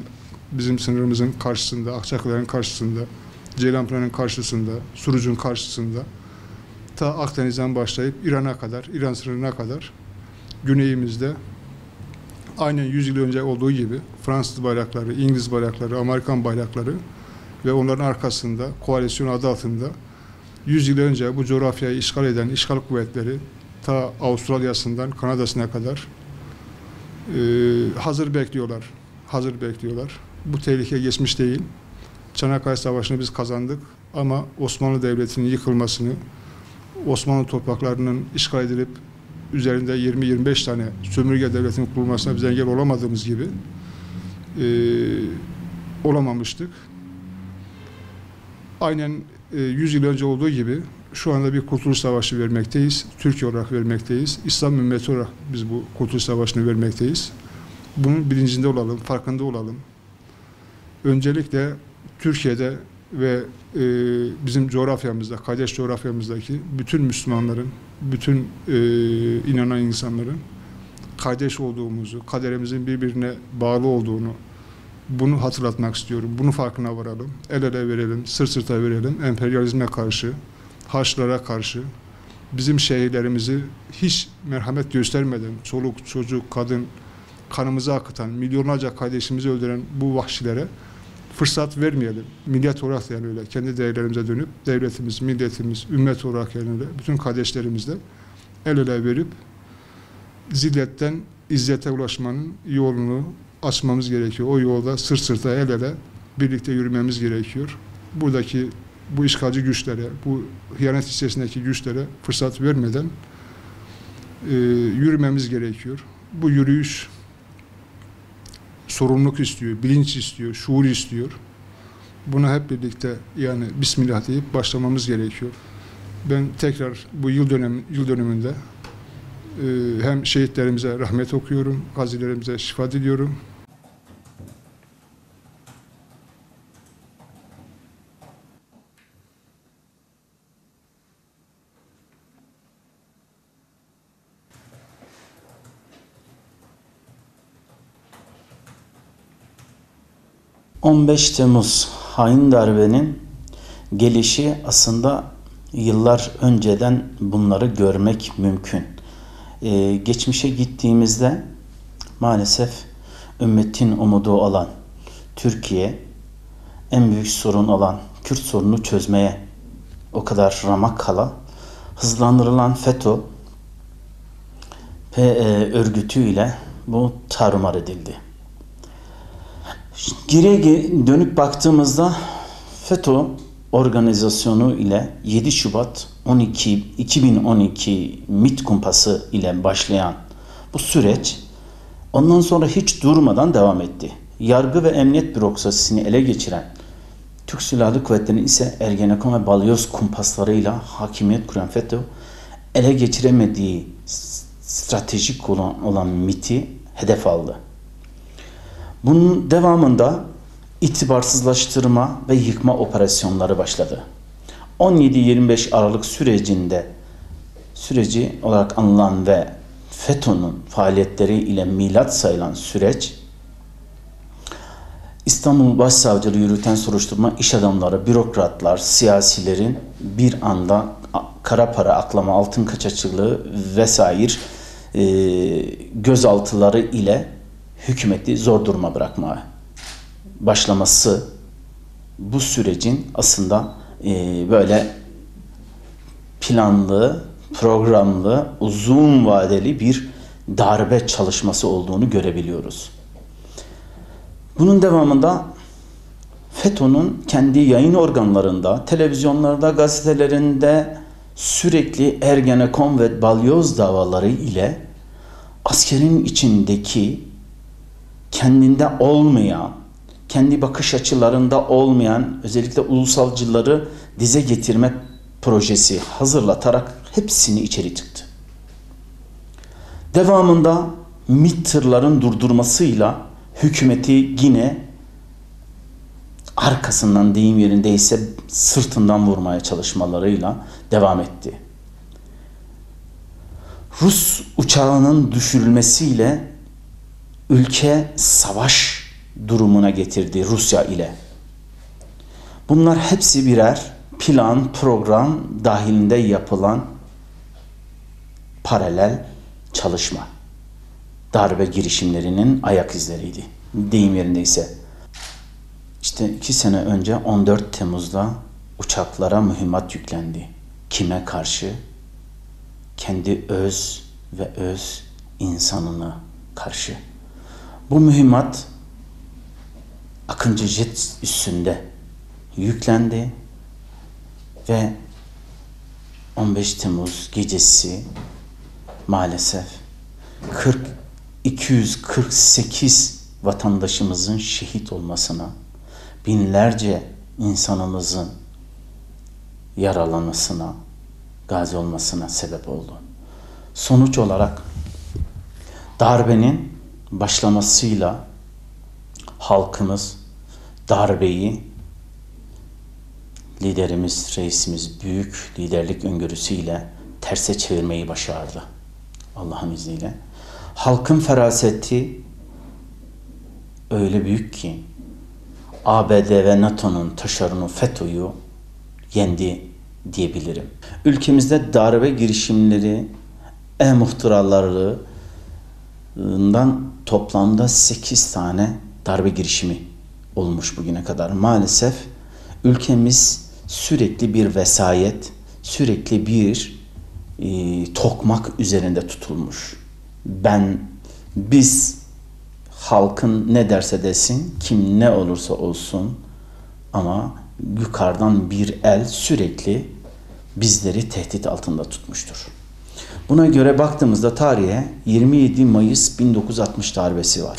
bizim sınırımızın karşısında, Akçaklar'ın karşısında, Ceylanpınar'ın karşısında, Suruc'un karşısında, ta Akdeniz'den başlayıp İran'a kadar, İran sınırına kadar güneyimizde aynen 100 yıl önce olduğu gibi Fransız bayrakları, İngiliz bayrakları, Amerikan bayrakları ve onların arkasında koalisyon adı altında 100 yıl önce bu coğrafyayı işgal eden işgal kuvvetleri ta Avustralya'sından Kanada'sına kadar hazır bekliyorlar. Hazır bekliyorlar. Bu tehlike geçmiş değil. Çanakkale Savaşı'nı biz kazandık ama Osmanlı Devleti'nin yıkılmasını, Osmanlı topraklarının işgal edilip üzerinde 20-25 tane sömürge devletinin kurulmasına biz engel olamadığımız gibi olamamıştık. Aynen 100 yıl önce olduğu gibi şu anda bir Kurtuluş Savaşı vermekteyiz. Türkiye olarak vermekteyiz. İslam ümmeti olarak biz bu Kurtuluş Savaşı'nı vermekteyiz. Bunun bilincinde olalım, farkında olalım. Öncelikle Türkiye'de ve bizim coğrafyamızda, kardeş coğrafyamızdaki bütün Müslümanların, bütün inanan insanların kardeş olduğumuzu, kaderimizin birbirine bağlı olduğunu, bunu hatırlatmak istiyorum. Bunu farkına varalım. El ele verelim, sırt sırta verelim. Emperyalizme karşı, Haçlılara karşı, bizim şehirlerimizi hiç merhamet göstermeden, çoluk, çocuk, kadın, kanımızı akıtan, milyonlarca kardeşimizi öldüren bu vahşilere fırsat vermeyelim. Millet olarak yani öyle. Kendi değerlerimize dönüp, devletimiz, milletimiz, ümmet olarak yani öyle. Bütün kardeşlerimizle el ele verip, zilletten izzete ulaşmanın yolunu açmamız gerekiyor. O yolda sırt sırta el ele birlikte yürümemiz gerekiyor. Buradaki bu işgalci güçlere, bu hıyanet içerisindeki güçlere fırsat vermeden yürümemiz gerekiyor. Bu yürüyüş sorumluluk istiyor, bilinç istiyor, şuur istiyor. Buna hep birlikte yani Bismillah deyip başlamamız gerekiyor. Ben tekrar bu yıl dönümünde hem şehitlerimize rahmet okuyorum, gazilerimize şifa diliyorum. ...15 Temmuz hain darbenin gelişi aslında yıllar önceden bunları görmek mümkün. Geçmişe gittiğimizde maalesef ümmetin umudu olan Türkiye, en büyük sorun olan Kürt sorunu çözmeye o kadar ramak kala hızlandırılan FETÖ örgütüyle bu tarumar edildi. Geriye dönüp baktığımızda FETÖ organizasyonu ile 7 Şubat 2012 MİT kumpası ile başlayan bu süreç ondan sonra hiç durmadan devam etti. Yargı ve emniyet bürokrasisini ele geçiren Türk Silahlı Kuvvetleri'nin ise Ergenekon ve Balyoz kumpaslarıyla hakimiyet kuran FETÖ ele geçiremediği stratejik olan MİT'i hedef aldı. Bunun devamında itibarsızlaştırma ve yıkma operasyonları başladı. 17-25 Aralık süreci olarak anılan ve FETÖ'nün faaliyetleri ile milat sayılan süreç, İstanbul Başsavcılığı yürüten soruşturma iş adamları, bürokratlar, siyasilerin bir anda kara para aklama, altın kaçakçılığı vesaire gözaltıları ile hükümeti zor duruma bırakmaya başlaması bu sürecin aslında böyle planlı, programlı, uzun vadeli bir darbe çalışması olduğunu görebiliyoruz. Bunun devamında FETÖ'nün kendi yayın organlarında, televizyonlarda, gazetelerinde sürekli Ergenekon ve Balyoz davaları ile askerin içindeki kendinde olmayan, kendi bakış açılarında olmayan özellikle ulusalcıları dize getirme projesi hazırlatarak hepsini içeri tıktı. Devamında MİT tırların durdurmasıyla hükümeti yine arkasından, deyim yerindeyse sırtından vurmaya çalışmalarıyla devam etti. Rus uçağının düşürülmesiyle ülke savaş durumuna getirdi Rusya ile. Bunlar hepsi birer plan, program dahilinde yapılan paralel çalışma. Darbe girişimlerinin ayak izleriydi. Deyim yerindeyse. İşte 2 sene önce 14 Temmuz'da uçaklara mühimmat yüklendi. Kime karşı? Kendi öz insanına karşı. Bu mühimmat Akıncı jet üstünde yüklendi ve 15 Temmuz gecesi maalesef 248 vatandaşımızın şehit olmasına, binlerce insanımızın yaralanmasına, gazi olmasına sebep oldu. Sonuç olarak darbenin başlamasıyla halkımız darbeyi liderimiz, reisimiz büyük liderlik öngörüsüyle terse çevirmeyi başardı. Allah'ın izniyle. Halkın feraseti öyle büyük ki ABD ve NATO'nun taşeronu FETÖ'yü yendi diyebilirim. Ülkemizde darbe girişimleri, muhtıralarından toplamda 8 tane darbe girişimi olmuş bugüne kadar. Maalesef ülkemiz sürekli bir vesayet, sürekli bir tokmak üzerinde tutulmuş. Biz halkın ne derse desin, kim ne olursa olsun ama yukarıdan bir el sürekli bizleri tehdit altında tutmuştur. Buna göre baktığımızda tarihe 27 Mayıs 1960 darbesi var.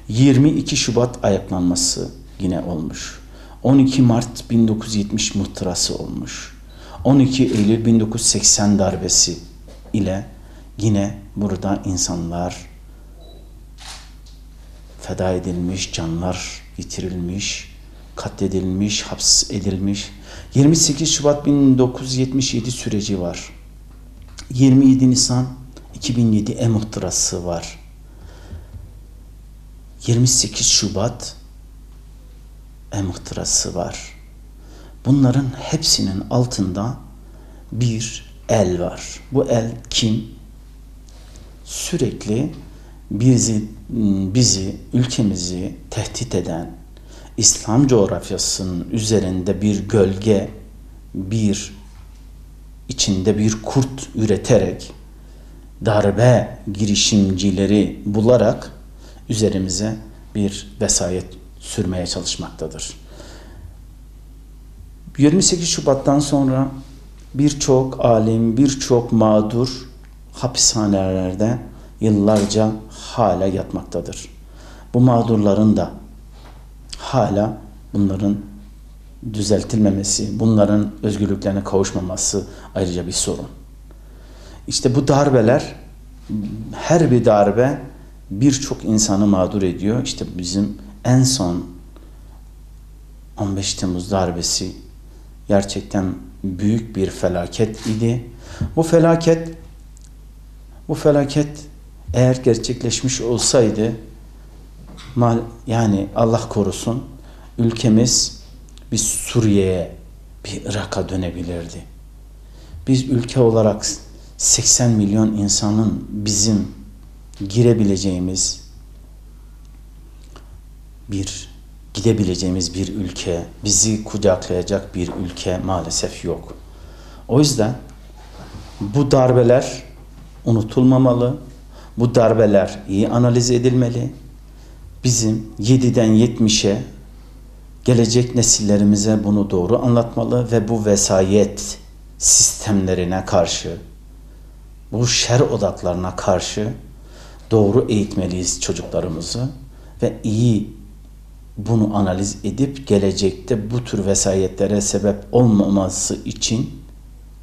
22 Şubat ayaklanması yine olmuş. 12 Mart 1970 muhtırası olmuş. 12 Eylül 1980 darbesi ile yine burada insanlar feda edilmiş, canlar yitirilmiş, katledilmiş, hapis edilmiş. 28 Şubat 1977 süreci var. 27 Nisan 2007 muhtırası var. 28 Şubat muhtırası var. Bunların hepsinin altında bir el var. Bu el kim? Sürekli bizi, ülkemizi tehdit eden, İslam coğrafyasının üzerinde bir gölge, içinde bir kurt üreterek, darbe girişimcileri bularak üzerimize bir vesayet sürmeye çalışmaktadır. 28 Şubat'tan sonra birçok alim, birçok mağdur hapishanelerde yıllarca hala yatmaktadır. Bu mağdurların da hala bunların düzeltilmemesi, bunların özgürlüklerine kavuşmaması ayrıca bir sorun. İşte bu darbeler, her bir darbe birçok insanı mağdur ediyor. İşte bizim en son 15 Temmuz darbesi gerçekten büyük bir felaket idi. Bu felaket eğer gerçekleşmiş olsaydı, yani Allah korusun, ülkemiz bir Suriye'ye, bir Irak'a dönebilirdi. Biz ülke olarak 80 milyon insanın bizim gidebileceğimiz bir ülke, bizi kucaklayacak bir ülke maalesef yok. O yüzden bu darbeler unutulmamalı, bu darbeler iyi analiz edilmeli. Bizim 7'den 70'e gelecek nesillerimize bunu doğru anlatmalı ve bu vesayet sistemlerine karşı, bu şer odaklarına karşı doğru eğitmeliyiz çocuklarımızı ve iyi bunu analiz edip gelecekte bu tür vesayetlere sebep olmaması için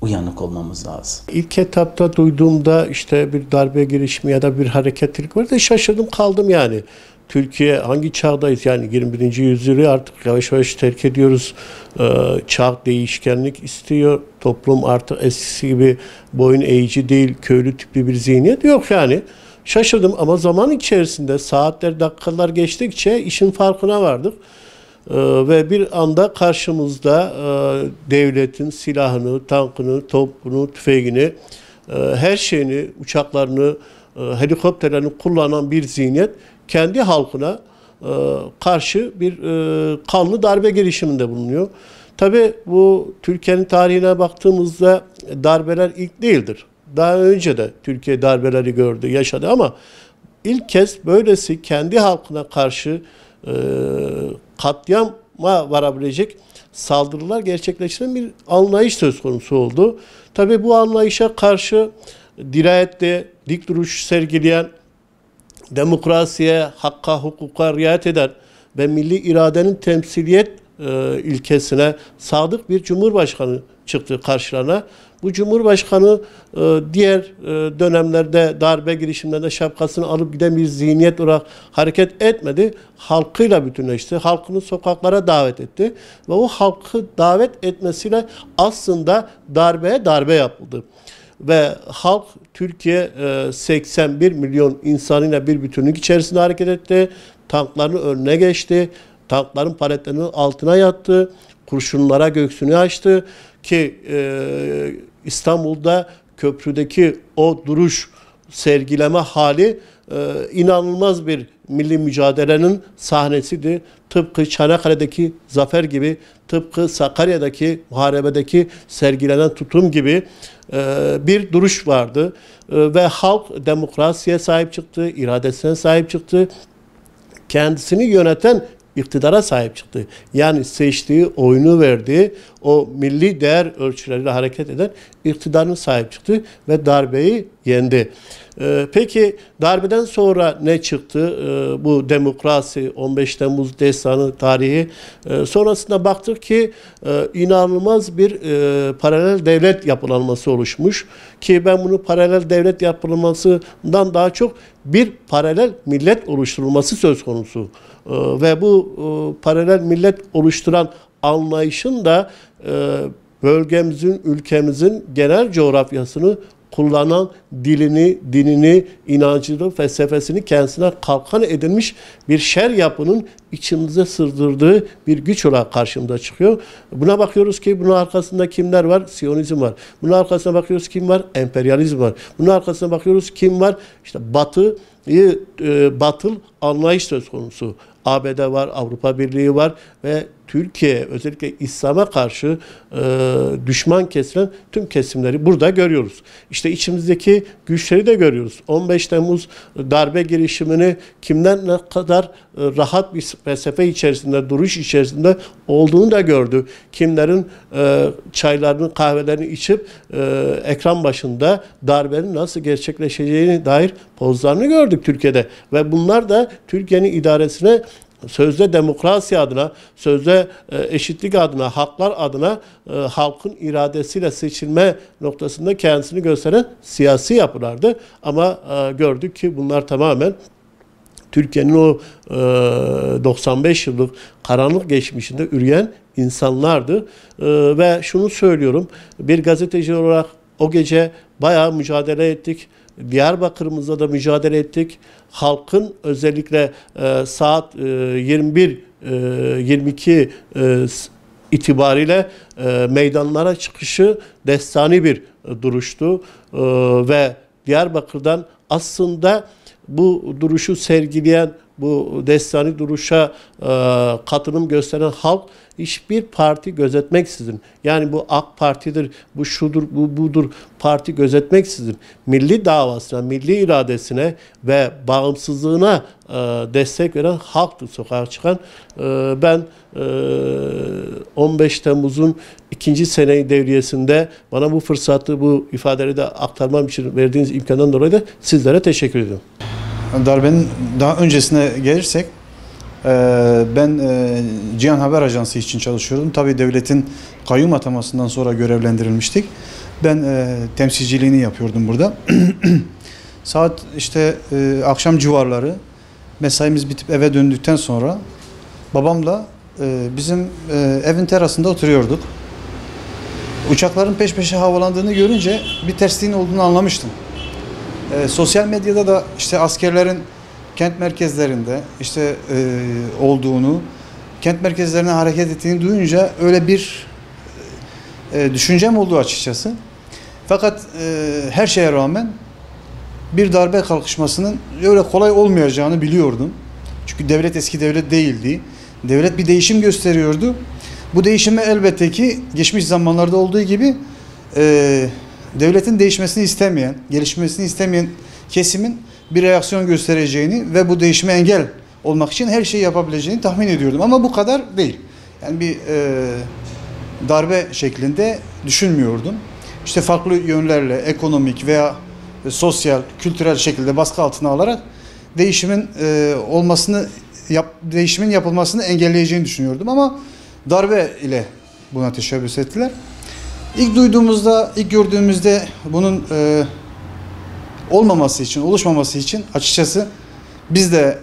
uyanık olmamız lazım. İlk etapta duyduğumda işte bir darbe girişimi ya da bir hareketlilik var da şaşırdım kaldım yani. Türkiye hangi çağdayız yani 21. yüzyılı artık yavaş yavaş terk ediyoruz. Çağ değişkenlik istiyor. Toplum artık eskisi gibi boyun eğici değil, köylü tipli bir zihniyet yok yani. Şaşırdım ama zaman içerisinde saatler, dakikalar geçtikçe işin farkına vardık. Ve bir anda karşımızda devletin silahını, tankını, topunu, tüfeğini, her şeyini, uçaklarını, helikopterlerini kullanan bir zihniyet kendi halkına karşı bir kanlı darbe girişiminde bulunuyor. Tabii bu Türkiye'nin tarihine baktığımızda darbeler ilk değildir. Daha önce de Türkiye darbeleri gördü, yaşadı ama ilk kez böylesi kendi halkına karşı katliama varabilecek saldırılar gerçekleştiren bir anlayış söz konusu oldu. Tabii bu anlayışa karşı dirayetli, dik duruş sergileyen, demokrasiye, hakka, hukuka riayet eden ve milli iradenin temsiliyet ilkesine sadık bir cumhurbaşkanı çıktı karşılarına. Bu cumhurbaşkanı diğer dönemlerde darbe girişimlerinde şapkasını alıp giden bir zihniyet olarak hareket etmedi. Halkıyla bütünleşti. Halkını sokaklara davet etti. Ve o halkı davet etmesiyle aslında darbeye darbe yapıldı. Ve halk Türkiye 81 milyon insanıyla bir bütünlük içerisinde hareket etti. Tankların önüne geçti. Tankların paletlerinin altına yattı. Kurşunlara göğsünü açtı. Ki İstanbul'da köprüdeki o duruş, sergileme hali inanılmaz bir milli mücadelenin sahnesiydi. Tıpkı Çanakkale'deki zafer gibi, tıpkı Sakarya'daki muharebedeki sergilenen tutum gibi bir duruş vardı. Ve halk demokrasiye sahip çıktı, iradesine sahip çıktı. Kendisini yöneten iktidara sahip çıktı. Yani seçtiği, oyunu verdiği o milli değer ölçüleriyle hareket eden iktidarına sahip çıktı ve darbeyi yendi. Peki darbeden sonra ne çıktı? Bu demokrasi, 15 Temmuz destanı tarihi. Sonrasında baktık ki inanılmaz bir paralel devlet yapılanması oluşmuş. Ki ben bunu paralel devlet yapılanmasından daha çok bir paralel millet oluşturulması söz konusu. Ve bu paralel millet oluşturan anlayışın da bölgemizin, ülkemizin genel coğrafyasını kullanan, dilini, dinini, inancını, felsefesini kendisine kalkan edilmiş bir şer yapının içimize sığdırdığı bir güç olarak karşımıza çıkıyor. Buna bakıyoruz ki bunun arkasında kimler var? Siyonizm var. Bunun arkasına bakıyoruz kim var? Emperyalizm var. Bunun arkasına bakıyoruz kim var? İşte batıl anlayış söz konusu. ABD var, Avrupa Birliği var ve Türkiye özellikle İslam'a karşı düşman kesilen tüm kesimleri burada görüyoruz. İşte içimizdeki güçleri de görüyoruz. 15 Temmuz darbe girişimini kimden ne kadar rahat bir felsefe içerisinde, duruş içerisinde olduğunu da gördü. Kimlerin çaylarını, kahvelerini içip ekran başında darbenin nasıl gerçekleşeceğine dair pozlarını gördük Türkiye'de. Ve bunlar da Türkiye'nin idaresine sözde demokrasi adına, sözde eşitlik adına, haklar adına halkın iradesiyle seçilme noktasında kendisini gösteren siyasi yapılardı. Ama gördük ki bunlar tamamen Türkiye'nin o 95 yıllık karanlık geçmişinde üreyen insanlardı. Ve şunu söylüyorum, bir gazeteci olarak o gece bayağı mücadele ettik. Diyarbakır'ımızda da mücadele ettik. Halkın özellikle saat 21-22 itibariyle meydanlara çıkışı destani bir duruştu. Ve Diyarbakır'dan aslında bu duruşu sergileyen, bu destani duruşa katılım gösteren halk hiçbir parti gözetmeksizin, yani bu AK Parti'dir, bu şudur, bu budur parti gözetmeksizin milli davasına, milli iradesine ve bağımsızlığına destek veren halktı sokağa çıkan. Ben 15 Temmuz'un 2. seneyi devriyesinde bana bu fırsatı, bu ifadeleri de aktarmam için verdiğiniz imkandan dolayı da sizlere teşekkür ediyorum. Darbenin daha öncesine gelirsek, ben Cihan Haber Ajansı için çalışıyordum. Tabii devletin kayyum atamasından sonra görevlendirilmiştik. Ben temsilciliğini yapıyordum burada. Saat işte akşam civarları mesaimiz bitip eve döndükten sonra babamla bizim evin terasında oturuyorduk. Uçakların peş peşe havalandığını görünce bir tersliğin olduğunu anlamıştım. Sosyal medyada da işte askerlerin kent merkezlerinde işte olduğunu, kent merkezlerine hareket ettiğini duyunca öyle bir düşüncem oldu açıkçası. Fakat her şeye rağmen bir darbe kalkışmasının öyle kolay olmayacağını biliyordum. Çünkü devlet eski devlet değildi. Devlet bir değişim gösteriyordu. Bu değişime elbette ki geçmiş zamanlarda olduğu gibi devletin değişmesini istemeyen, gelişmesini istemeyen kesimin bir reaksiyon göstereceğini ve bu değişime engel olmak için her şeyi yapabileceğini tahmin ediyordum. Ama bu kadar değil. Yani bir darbe şeklinde düşünmüyordum. İşte farklı yönlerle ekonomik veya sosyal, kültürel şekilde baskı altına alarak değişimin değişimin yapılmasını engelleyeceğini düşünüyordum. Ama darbe ile buna teşebbüs ettiler. İlk duyduğumuzda, ilk gördüğümüzde bunun olmaması için, oluşmaması için açıkçası biz de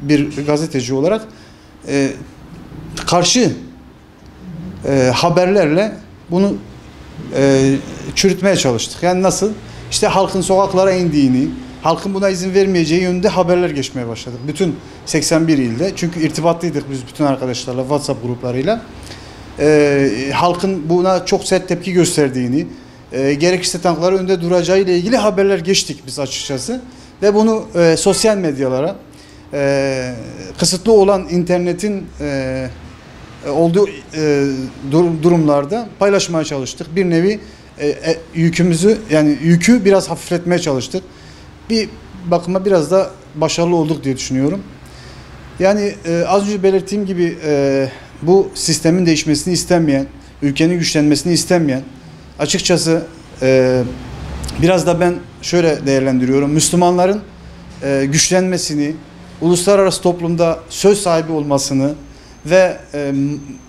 bir gazeteci olarak karşı haberlerle bunu çürütmeye çalıştık. Yani nasıl? İşte halkın sokaklara indiğini, halkın buna izin vermeyeceği yönünde haberler geçmeye başladık. Bütün 81 ilde. Çünkü irtibatlıydık biz bütün arkadaşlarla, WhatsApp gruplarıyla. Halkın buna çok sert tepki gösterdiğini, gerekirse tankların önünde duracağı ile ilgili haberler geçtik biz açıkçası. Ve bunu sosyal medyalara, kısıtlı olan internetin olduğu durumlarda paylaşmaya çalıştık. Bir nevi yükü biraz hafifletmeye çalıştık. Bir bakıma biraz da başarılı olduk diye düşünüyorum. Yani az önce belirttiğim gibi bu sistemin değişmesini istemeyen, ülkenin güçlenmesini istemeyen, açıkçası biraz da ben şöyle değerlendiriyorum. Müslümanların güçlenmesini, uluslararası toplumda söz sahibi olmasını ve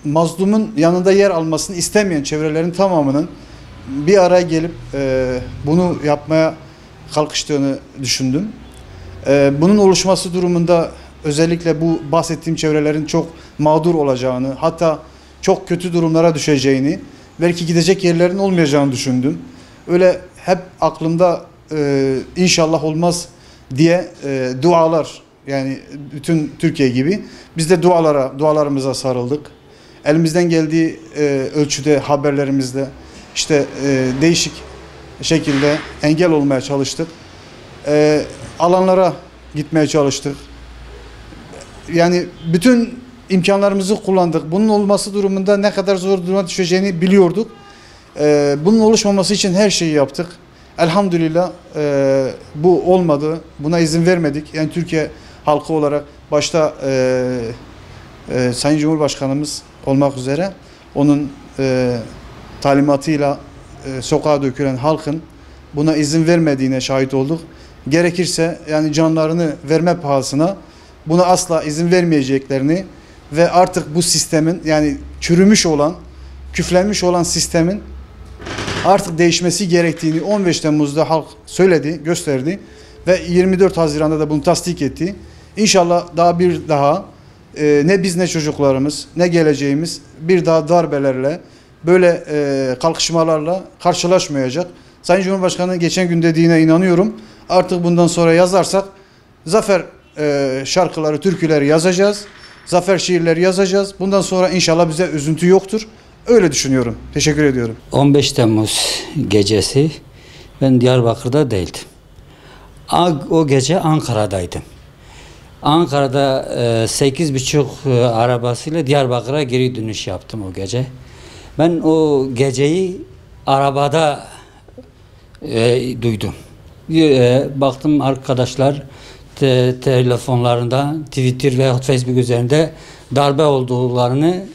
mazlumun yanında yer almasını istemeyen çevrelerin tamamının bir araya gelip bunu yapmaya kalkıştığını düşündüm. Bunun oluşması durumunda özellikle bu bahsettiğim çevrelerin çok mağdur olacağını, hatta çok kötü durumlara düşeceğini, belki gidecek yerlerin olmayacağını düşündüm. Öyle hep aklımda inşallah olmaz diye dualar, yani bütün Türkiye gibi biz de dualarımıza sarıldık. Elimizden geldiği ölçüde haberlerimizle işte değişik şekilde engel olmaya çalıştık. Alanlara gitmeye çalıştık. Yani bütün imkanlarımızı kullandık. Bunun olması durumunda ne kadar zor duruma düşeceğini biliyorduk. Bunun oluşmaması için her şeyi yaptık. Elhamdülillah bu olmadı. Buna izin vermedik. Yani Türkiye halkı olarak başta Sayın Cumhurbaşkanımız olmak üzere onun talimatıyla sokağa dökülen halkın buna izin vermediğine şahit olduk. Gerekirse yani canlarını verme pahasına buna asla izin vermeyeceklerini ve artık bu sistemin, yani çürümüş olan, küflenmiş olan sistemin artık değişmesi gerektiğini 15 Temmuz'da halk söyledi, gösterdi ve 24 Haziran'da da bunu tasdik etti. İnşallah daha ne biz ne çocuklarımız ne geleceğimiz bir daha darbelerle, böyle kalkışmalarla karşılaşmayacak. Sayın Cumhurbaşkanı geçen gün dediğine inanıyorum. Artık bundan sonra yazarsak zafer şarkıları, türküleri yazacağız. Zafer şiirleri yazacağız. Bundan sonra inşallah bize üzüntü yoktur. Öyle düşünüyorum. Teşekkür ediyorum. 15 Temmuz gecesi ben Diyarbakır'da değildim. O gece Ankara'daydım. Ankara'da 8.30 arabasıyla Diyarbakır'a geri dönüş yaptım o gece. Ben o geceyi arabada duydum. Baktım arkadaşlar telefonlarında, Twitter veya Facebook üzerinde darbe olduklarını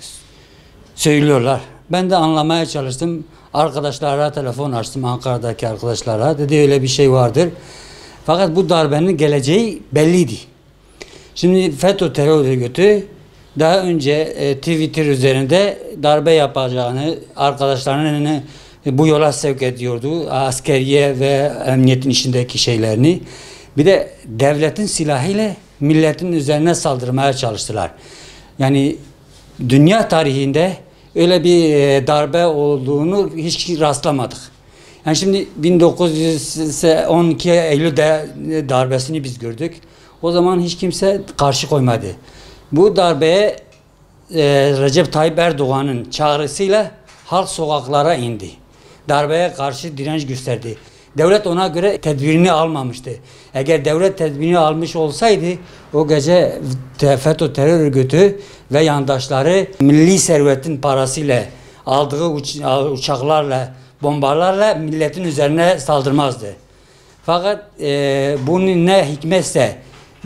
söylüyorlar. Ben de anlamaya çalıştım. Arkadaşlara telefon açtım, Ankara'daki arkadaşlara. Dedi öyle bir şey vardır. Fakat bu darbenin geleceği belliydi. Şimdi FETÖ terör örgütü daha önce Twitter üzerinde darbe yapacağını, arkadaşlarının bu yola sevk ediyordu. Askeriye ve emniyetin içindeki şeylerini. Bir de devletin silahıyla milletin üzerine saldırmaya çalıştılar. Yani dünya tarihinde öyle bir darbe olduğunu hiç rastlamadık. Yani şimdi 1912 Eylül darbesini biz gördük. O zaman hiç kimse karşı koymadı. Bu darbeye Recep Tayyip Erdoğan'ın çağrısıyla halk sokaklara indi. Darbeye karşı direnç gösterdi. Devlet ona göre tedbirini almamıştı. Eğer devlet tedbirini almış olsaydı o gece FETÖ terör örgütü ve yandaşları milli servetin parasıyla aldığı uçaklarla, bombalarla milletin üzerine saldırmazdı. Fakat bunun ne hikmetse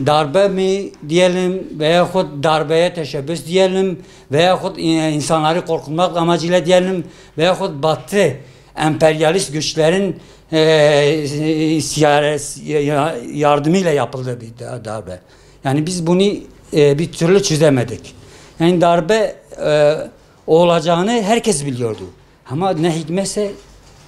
darbe mi diyelim veyahut darbeye teşebbüs diyelim veyahut insanları korkutmak amacıyla diyelim veyahut Batı emperyalist güçlerin yardımıyla yapıldı bir darbe. Yani biz bunu bir türlü çözemedik. Yani darbe olacağını herkes biliyordu. Ama ne hikmetse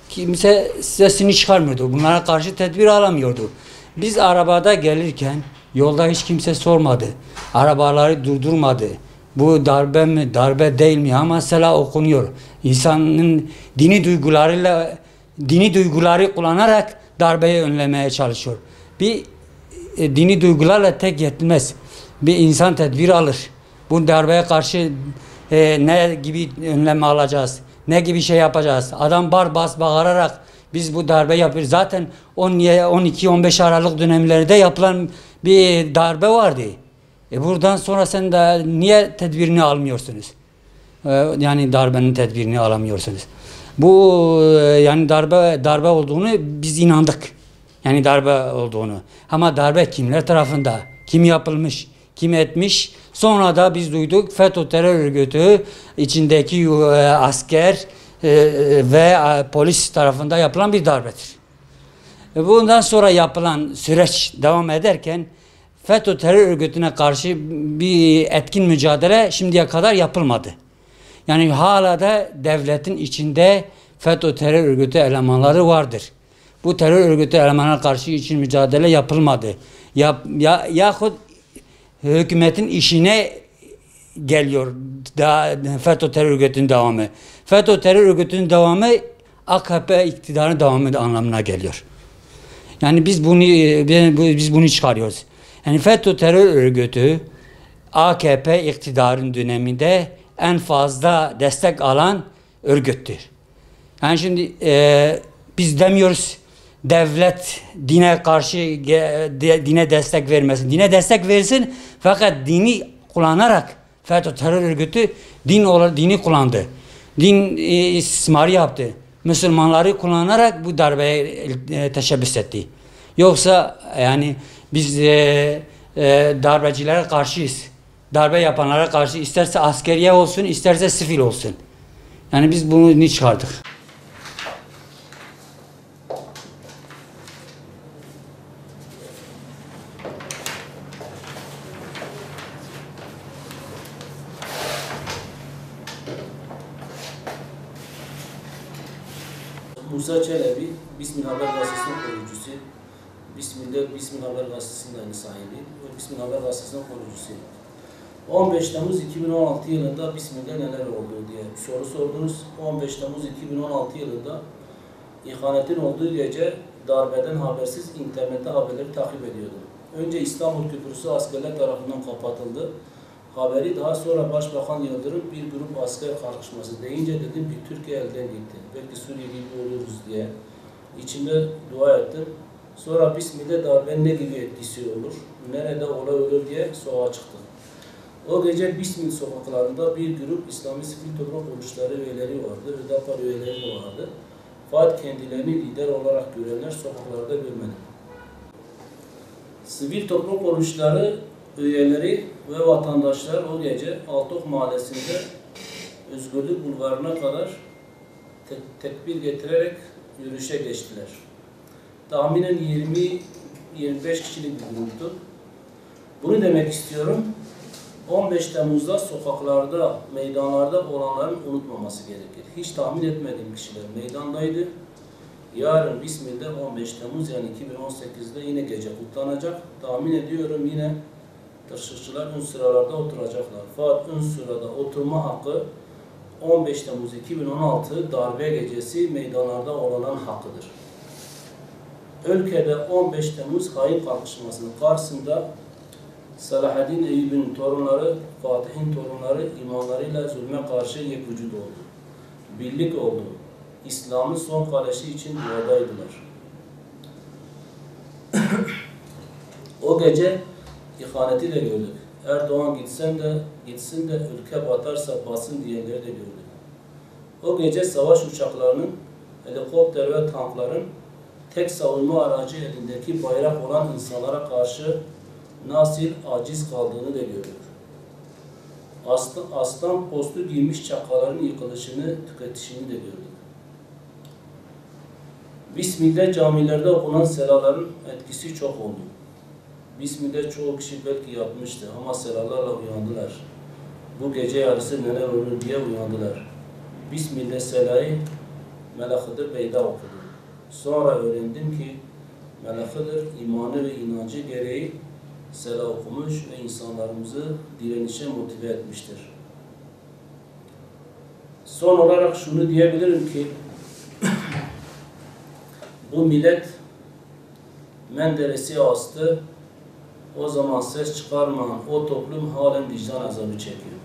kimse sesini çıkarmıyordu. Bunlara karşı tedbir alamıyordu. Biz arabada gelirken yolda hiç kimse sormadı. Arabaları durdurmadı. Bu darbe mi, darbe değil mi? Ama selah okunuyor. İnsanın dini duyguları kullanarak darbeyi önlemeye çalışıyor. Bir dini duygularla tek yetinmez. Bir insan tedbir alır. Bu darbeye karşı ne gibi önlem alacağız? Ne gibi şey yapacağız? Adam bas bağırarak biz bu darbe yapıyoruz. Zaten 12-15 Aralık dönemlerinde yapılan bir darbe vardı. Buradan sonra sen de niye tedbirini almıyorsunuz? Yani darbenin tedbirini alamıyorsunuz. Bu yani darbe olduğunu biz inandık. Yani darbe olduğunu. Ama darbe kimler tarafında? Kim yapılmış? Kim etmiş? Sonra da biz duyduk FETÖ terör örgütü içindeki asker ve polis tarafından yapılan bir darbedir. Bundan sonra yapılan süreç devam ederken FETÖ terör örgütüne karşı bir etkin mücadele şimdiye kadar yapılmadı. Yani hala da devletin içinde FETÖ terör örgütü elemanları vardır. Bu terör örgütü elemanlara karşı için mücadele yapılmadı. Yahut hükümetin işine geliyor FETÖ terör örgütünün devamı. FETÖ terör örgütünün devamı AKP iktidarının devamı anlamına geliyor. Yani biz bunu çıkarıyoruz. Yani FETÖ terör örgütü AKP iktidarın döneminde en fazla destek alan örgüttür. Yani şimdi biz demiyoruz devlet dine karşı dine destek vermesin. Dine destek versin fakat dini kullanarak FETÖ terör örgütü dini kullandı. Din istismarı yaptı. Müslümanları kullanarak bu darbeye teşebbüs etti. Yoksa yani biz darbecilere karşıyız. Darbe yapanlara karşı isterse askeriye olsun isterse sivil olsun. Yani biz bunu çıkardık. Musa Çelebi, Bismil Haber Gazetesi'nin kurucusu. Bismil Haber Gazetesi'nin aynı sahibi ve Bismil Haber Gazetesi'nin kurucusu. 15 Temmuz 2016 yılında Bismil'de neler oldu diye bir soru sordunuz. 15 Temmuz 2016 yılında ihanetin olduğu gece darbeden habersiz internette haberleri takip ediyordum. Önce İstanbul Köprüsü askerler tarafından kapatıldı. Haberi daha sonra Başbakan Yıldırım bir grup asker kalkışması deyince dedim ki Türkiye elden gitti. Belki Suriye gibi oluruz diye. İçimde dua ettim. Sonra Bismil'de darbenin ne gibi etkisi olur, nerede olay olur diye sokağa çıktım. O gece Bismil sokaklarında bir grup İslami sivil toplum kuruluşları üyeleri vardı, Hüdapar üyeleri vardı. Fakat kendilerini lider olarak görenler sokaklarda görmedim. Sivil toplum kuruluşları üyeleri ve vatandaşlar o gece Altok Mahallesi'nde Özgürlük Bulvarı'na kadar tekbir getirerek yürüyüşe geçtiler. Tahminen 20-25 kişilik bir gruptu. Bunu demek istiyorum. 15 Temmuz'da sokaklarda, meydanlarda olanların unutmaması gerekir. Hiç tahmin etmediğim kişiler meydandaydı. Yarın Bismil'de 15 Temmuz yani 2018'de yine gece kutlanacak. Tahmin ediyorum yine tırşıkçılar ön sıralarda oturacaklar. Fakat ön sırada oturma hakkı 15 Temmuz 2016 darbe gecesi meydanlarda olan hakkıdır. Ülkede 15 Temmuz hain kalkışmasının karşısında Selahaddin Eyyubi'nin torunları, Fatih'in torunları imanlarıyla zulme karşı yekvücud oldu. Birlik oldu. İslam'ın son kalesi için duadaydılar. O gece ihaneti de gördük. Erdoğan gitsin de ülke batarsa batsın diyenleri de gördük. O gece savaş uçaklarının, helikopter ve tankların tek savunma aracı elindeki bayrak olan insanlara karşı nasıl aciz kaldığını da gördük. Aslan postu giymiş çakaların yıkılışını, tüketişini de gördük. Bismillah camilerde okunan selaların etkisi çok oldu. Bismillah çoğu kişi belki yapmıştı ama selalarla uyandılar. bu gece yarısı neler olur diye uyandılar. Bismillah selayı Melek-Hıdır Bey'de okudu. Sonra öğrendim ki Melek-Hıdır imanı ve inancı gereği selah okumuş ve insanlarımızı direnişe motive etmiştir. Son olarak şunu diyebilirim ki bu millet Menderes'i astı. O zaman ses çıkarmayan o toplum halen vicdan azabı çekiyor.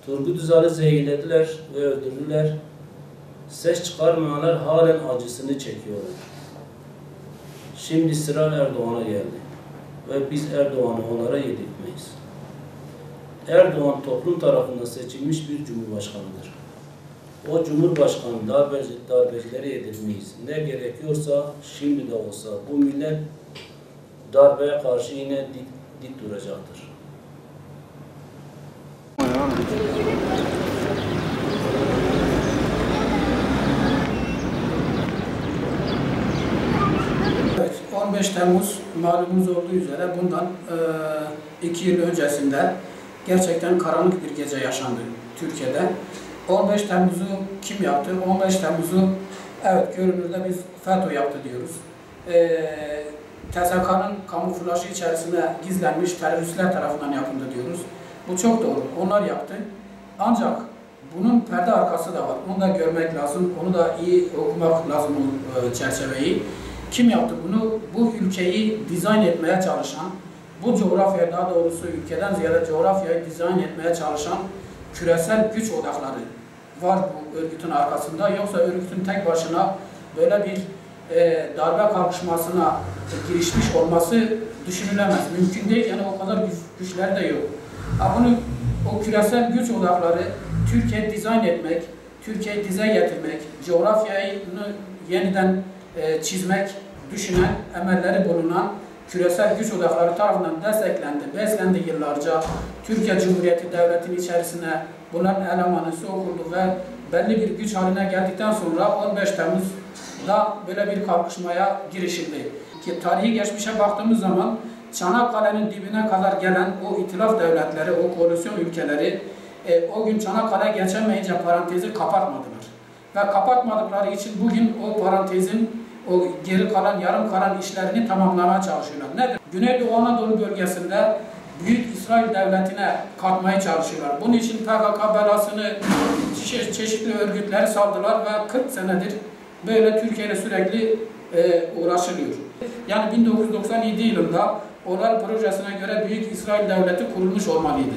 Turgut Özal'ı zehirlediler ve öldürdüler. Ses çıkarmayanlar halen acısını çekiyorlar. Şimdi sıra Erdoğan'a geldi. Ve biz Erdoğan'ı onlara yedirtmeyiz. Erdoğan toplum tarafından seçilmiş bir cumhurbaşkanıdır. O cumhurbaşkanı darbecileri yedirmeyiz. Ne gerekiyorsa şimdi de olsa bu millet darbeye karşı yine dik duracaktır. Evet, 15 Temmuz malumunuz olduğu üzere bundan 2 yıl öncesinde gerçekten karanlık bir gece yaşandı Türkiye'de. 15 Temmuz'u kim yaptı? 15 Temmuz'u evet görünürde biz FETÖ yaptı diyoruz. TSK'nın kamuflajı içerisine gizlenmiş teröristler tarafından yapıldı diyoruz. Bu çok doğru. Onlar yaptı. Ancak bunun perde arkası da var. Onu da görmek lazım. Onu da iyi okumak lazım o çerçeveyi. Kim yaptı bunu? Bu ülkeyi dizayn etmeye çalışan, bu coğrafyaya daha doğrusu ülkeden ziyade coğrafyayı dizayn etmeye çalışan küresel güç odakları var bu örgütün arkasında. Yoksa örgütün tek başına böyle bir darbe kalkışmasına girişmiş olması düşünülemez. Mümkün değil. Yani o kadar güçleri de yok. Bunu o küresel güç odakları Türkiye dizayn etmek, Türkiye'yi dize getirmek, coğrafyayı yeniden çizmek düşünen, emelleri bulunan küresel güç odakları tarafından desteklendi, beslendi yıllarca. Türkiye Cumhuriyeti Devleti'nin içerisine bunların elemanı sokuldu ve belli bir güç haline geldikten sonra 15 Temmuz'da böyle bir kalkışmaya girişildi. Ki tarihi geçmişe baktığımız zaman Çanakkale'nin dibine kadar gelen o itilaf devletleri, o koalisyon ülkeleri o gün Çanakkale geçemeyince parantezi kapatmadılar. Ve kapatmadıkları için bugün o parantezin o geri kalan, yarım kalan işlerini tamamlamaya çalışıyorlar. Nedir? Güneydoğu Anadolu bölgesinde Büyük İsrail Devleti'ne katmaya çalışıyorlar. Bunun için PKK belasını çeşitli örgütleri saldılar ve 40 senedir böyle Türkiye ile sürekli uğraşılıyor. Yani 1997 yılında Oral Projesi'ne göre Büyük İsrail Devleti kurulmuş olmalıydı.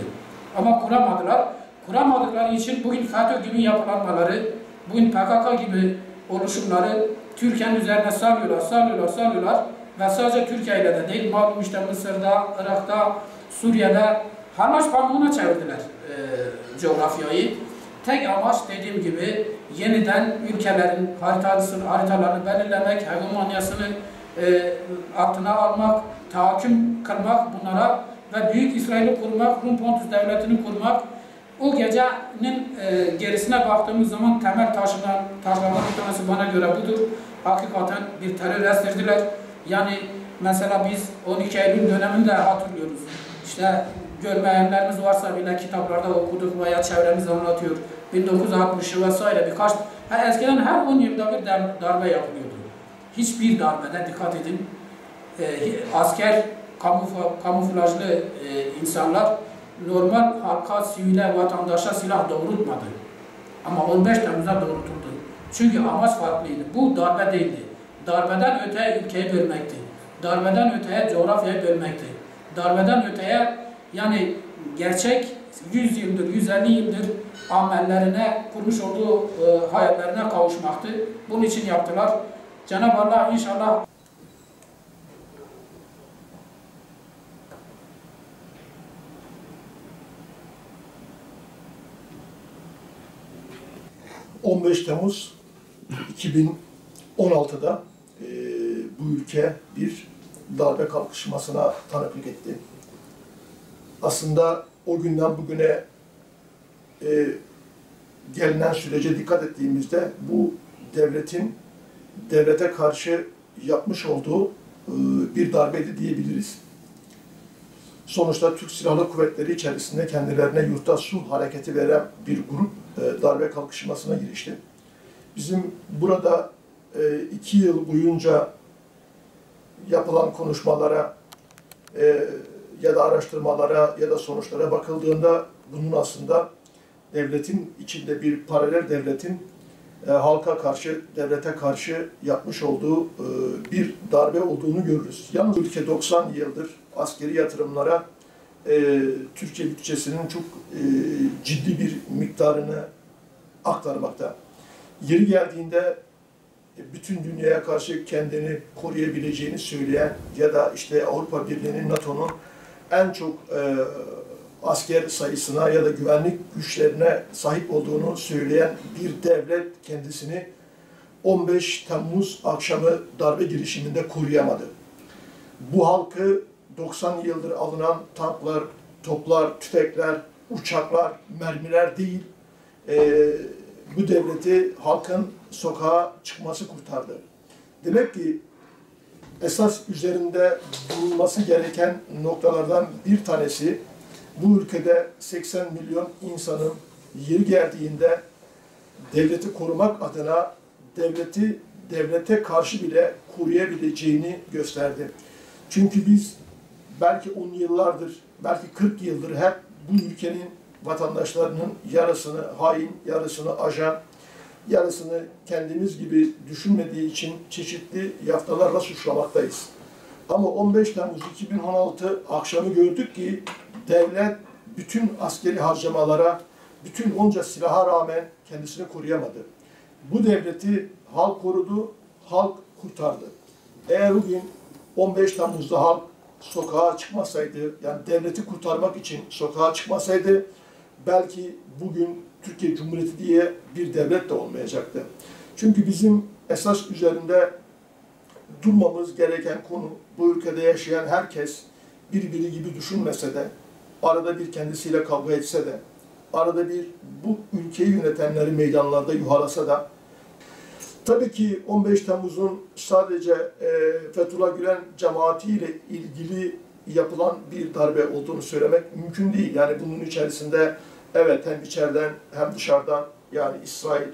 Ama kuramadılar. Kuramadıkları için bugün FETÖ gibi yapılanmaları, bugün PKK gibi oluşumları Türkiye'nin üzerine salıyorlar ve sadece Türkiye ile de değil, malum işte Mısır'da, Irak'ta, Suriye'de harman pamuğuna çevirdiler coğrafyayı. Tek amaç dediğim gibi yeniden ülkelerin haritalarını belirlemek, hegemonyasını altına almak, tahakküm kılmak bunlara ve Büyük İsrail'i kurmak, Rum Pontus Devleti'ni kurmak. O gecenin gerisine baktığımız zaman temel taşlardan bir tanesi bana göre budur. Hakikaten bir terör estirdiler. Yani mesela biz 12 Eylül döneminde hatırlıyoruz. İşte görmeyenlerimiz varsa bile kitaplarda okuduk veya çevremiz anlatıyor. 1960'ı vesaire birkaç... eskiden her 10 yılda bir darbe yapılıyordu. Hiçbir darbede dikkat edin. Asker, kamuflajlı insanlar normal halka, sivile, vatandaşa silah doğrultmadı. Ama 15 Temmuz'da doğrultuldu. Çünkü amaç farklıydı. Bu darbe değildi. Darbeden öteye ülkeyi bölmekti. Darbeden öteye coğrafyayı bölmekti. Darbeden öteye yani gerçek 100 yıldır, 150 yıldır amellerine, kurmuş olduğu hayallerine kavuşmaktı. Bunun için yaptılar. Cenab-ı Allah inşallah 15 Temmuz 2016'da bu ülke bir darbe kalkışmasına tanıklık etti. Aslında o günden bugüne gelinen sürece dikkat ettiğimizde bu devletin devlete karşı yapmış olduğu bir darbeydi diyebiliriz. Sonuçta Türk Silahlı Kuvvetleri içerisinde kendilerine yurtta sulh hareketi veren bir grup darbe kalkışmasına girişti. Bizim burada 2 yıl boyunca yapılan konuşmalara ya da araştırmalara ya da sonuçlara bakıldığında bunun aslında devletin içinde bir paralel devletin halka karşı, devlete karşı yapmış olduğu bir darbe olduğunu görürüz. Yalnız ülke 90 yıldır askeri yatırımlara Türkiye bütçesinin çok ciddi bir miktarını aktarmakta. Yeri geldiğinde bütün dünyaya karşı kendini koruyabileceğini söyleyen ya da işte Avrupa Birliği'nin, NATO'nun en çok asker sayısına ya da güvenlik güçlerine sahip olduğunu söyleyen bir devlet kendisini 15 Temmuz akşamı darbe girişiminde koruyamadı. Bu halkı 90 yıldır alınan tanklar, toplar, tüfekler, uçaklar, mermiler değil, bu devleti halkın sokağa çıkması kurtardı. Demek ki esas üzerinde durulması gereken noktalardan bir tanesi, bu ülkede 80 milyon insanın yeri geldiğinde devleti korumak adına devlete karşı bile koruyabileceğini gösterdi. Çünkü biz belki 10 yıllardır, belki 40 yıldır hep bu ülkenin vatandaşlarının yarısını hain, yarısını ajan, yarısını kendimiz gibi düşünmediği için çeşitli yaftalarla suçlamaktayız. Ama 15 Temmuz 2016 akşamı gördük ki devlet bütün askeri harcamalara, bütün onca silaha rağmen kendisini koruyamadı. Bu devleti halk korudu, halk kurtardı. Eğer bugün 15 Temmuz'da halk sokağa çıkmasaydı, yani devleti kurtarmak için sokağa çıkmasaydı, belki bugün Türkiye Cumhuriyeti diye bir devlet de olmayacaktı. Çünkü bizim esas üzerinde durmamız gereken konu, bu ülkede yaşayan herkes birbiri gibi düşünmese de, arada bir kendisiyle kavga etse de, arada bir bu ülkeyi yönetenleri meydanlarda yuhalasa da, tabii ki 15 Temmuz'un sadece Fethullah Gülen cemaatiyle ilgili yapılan bir darbe olduğunu söylemek mümkün değil. Yani bunun içerisinde evet hem içeriden hem dışarıdan, yani İsrail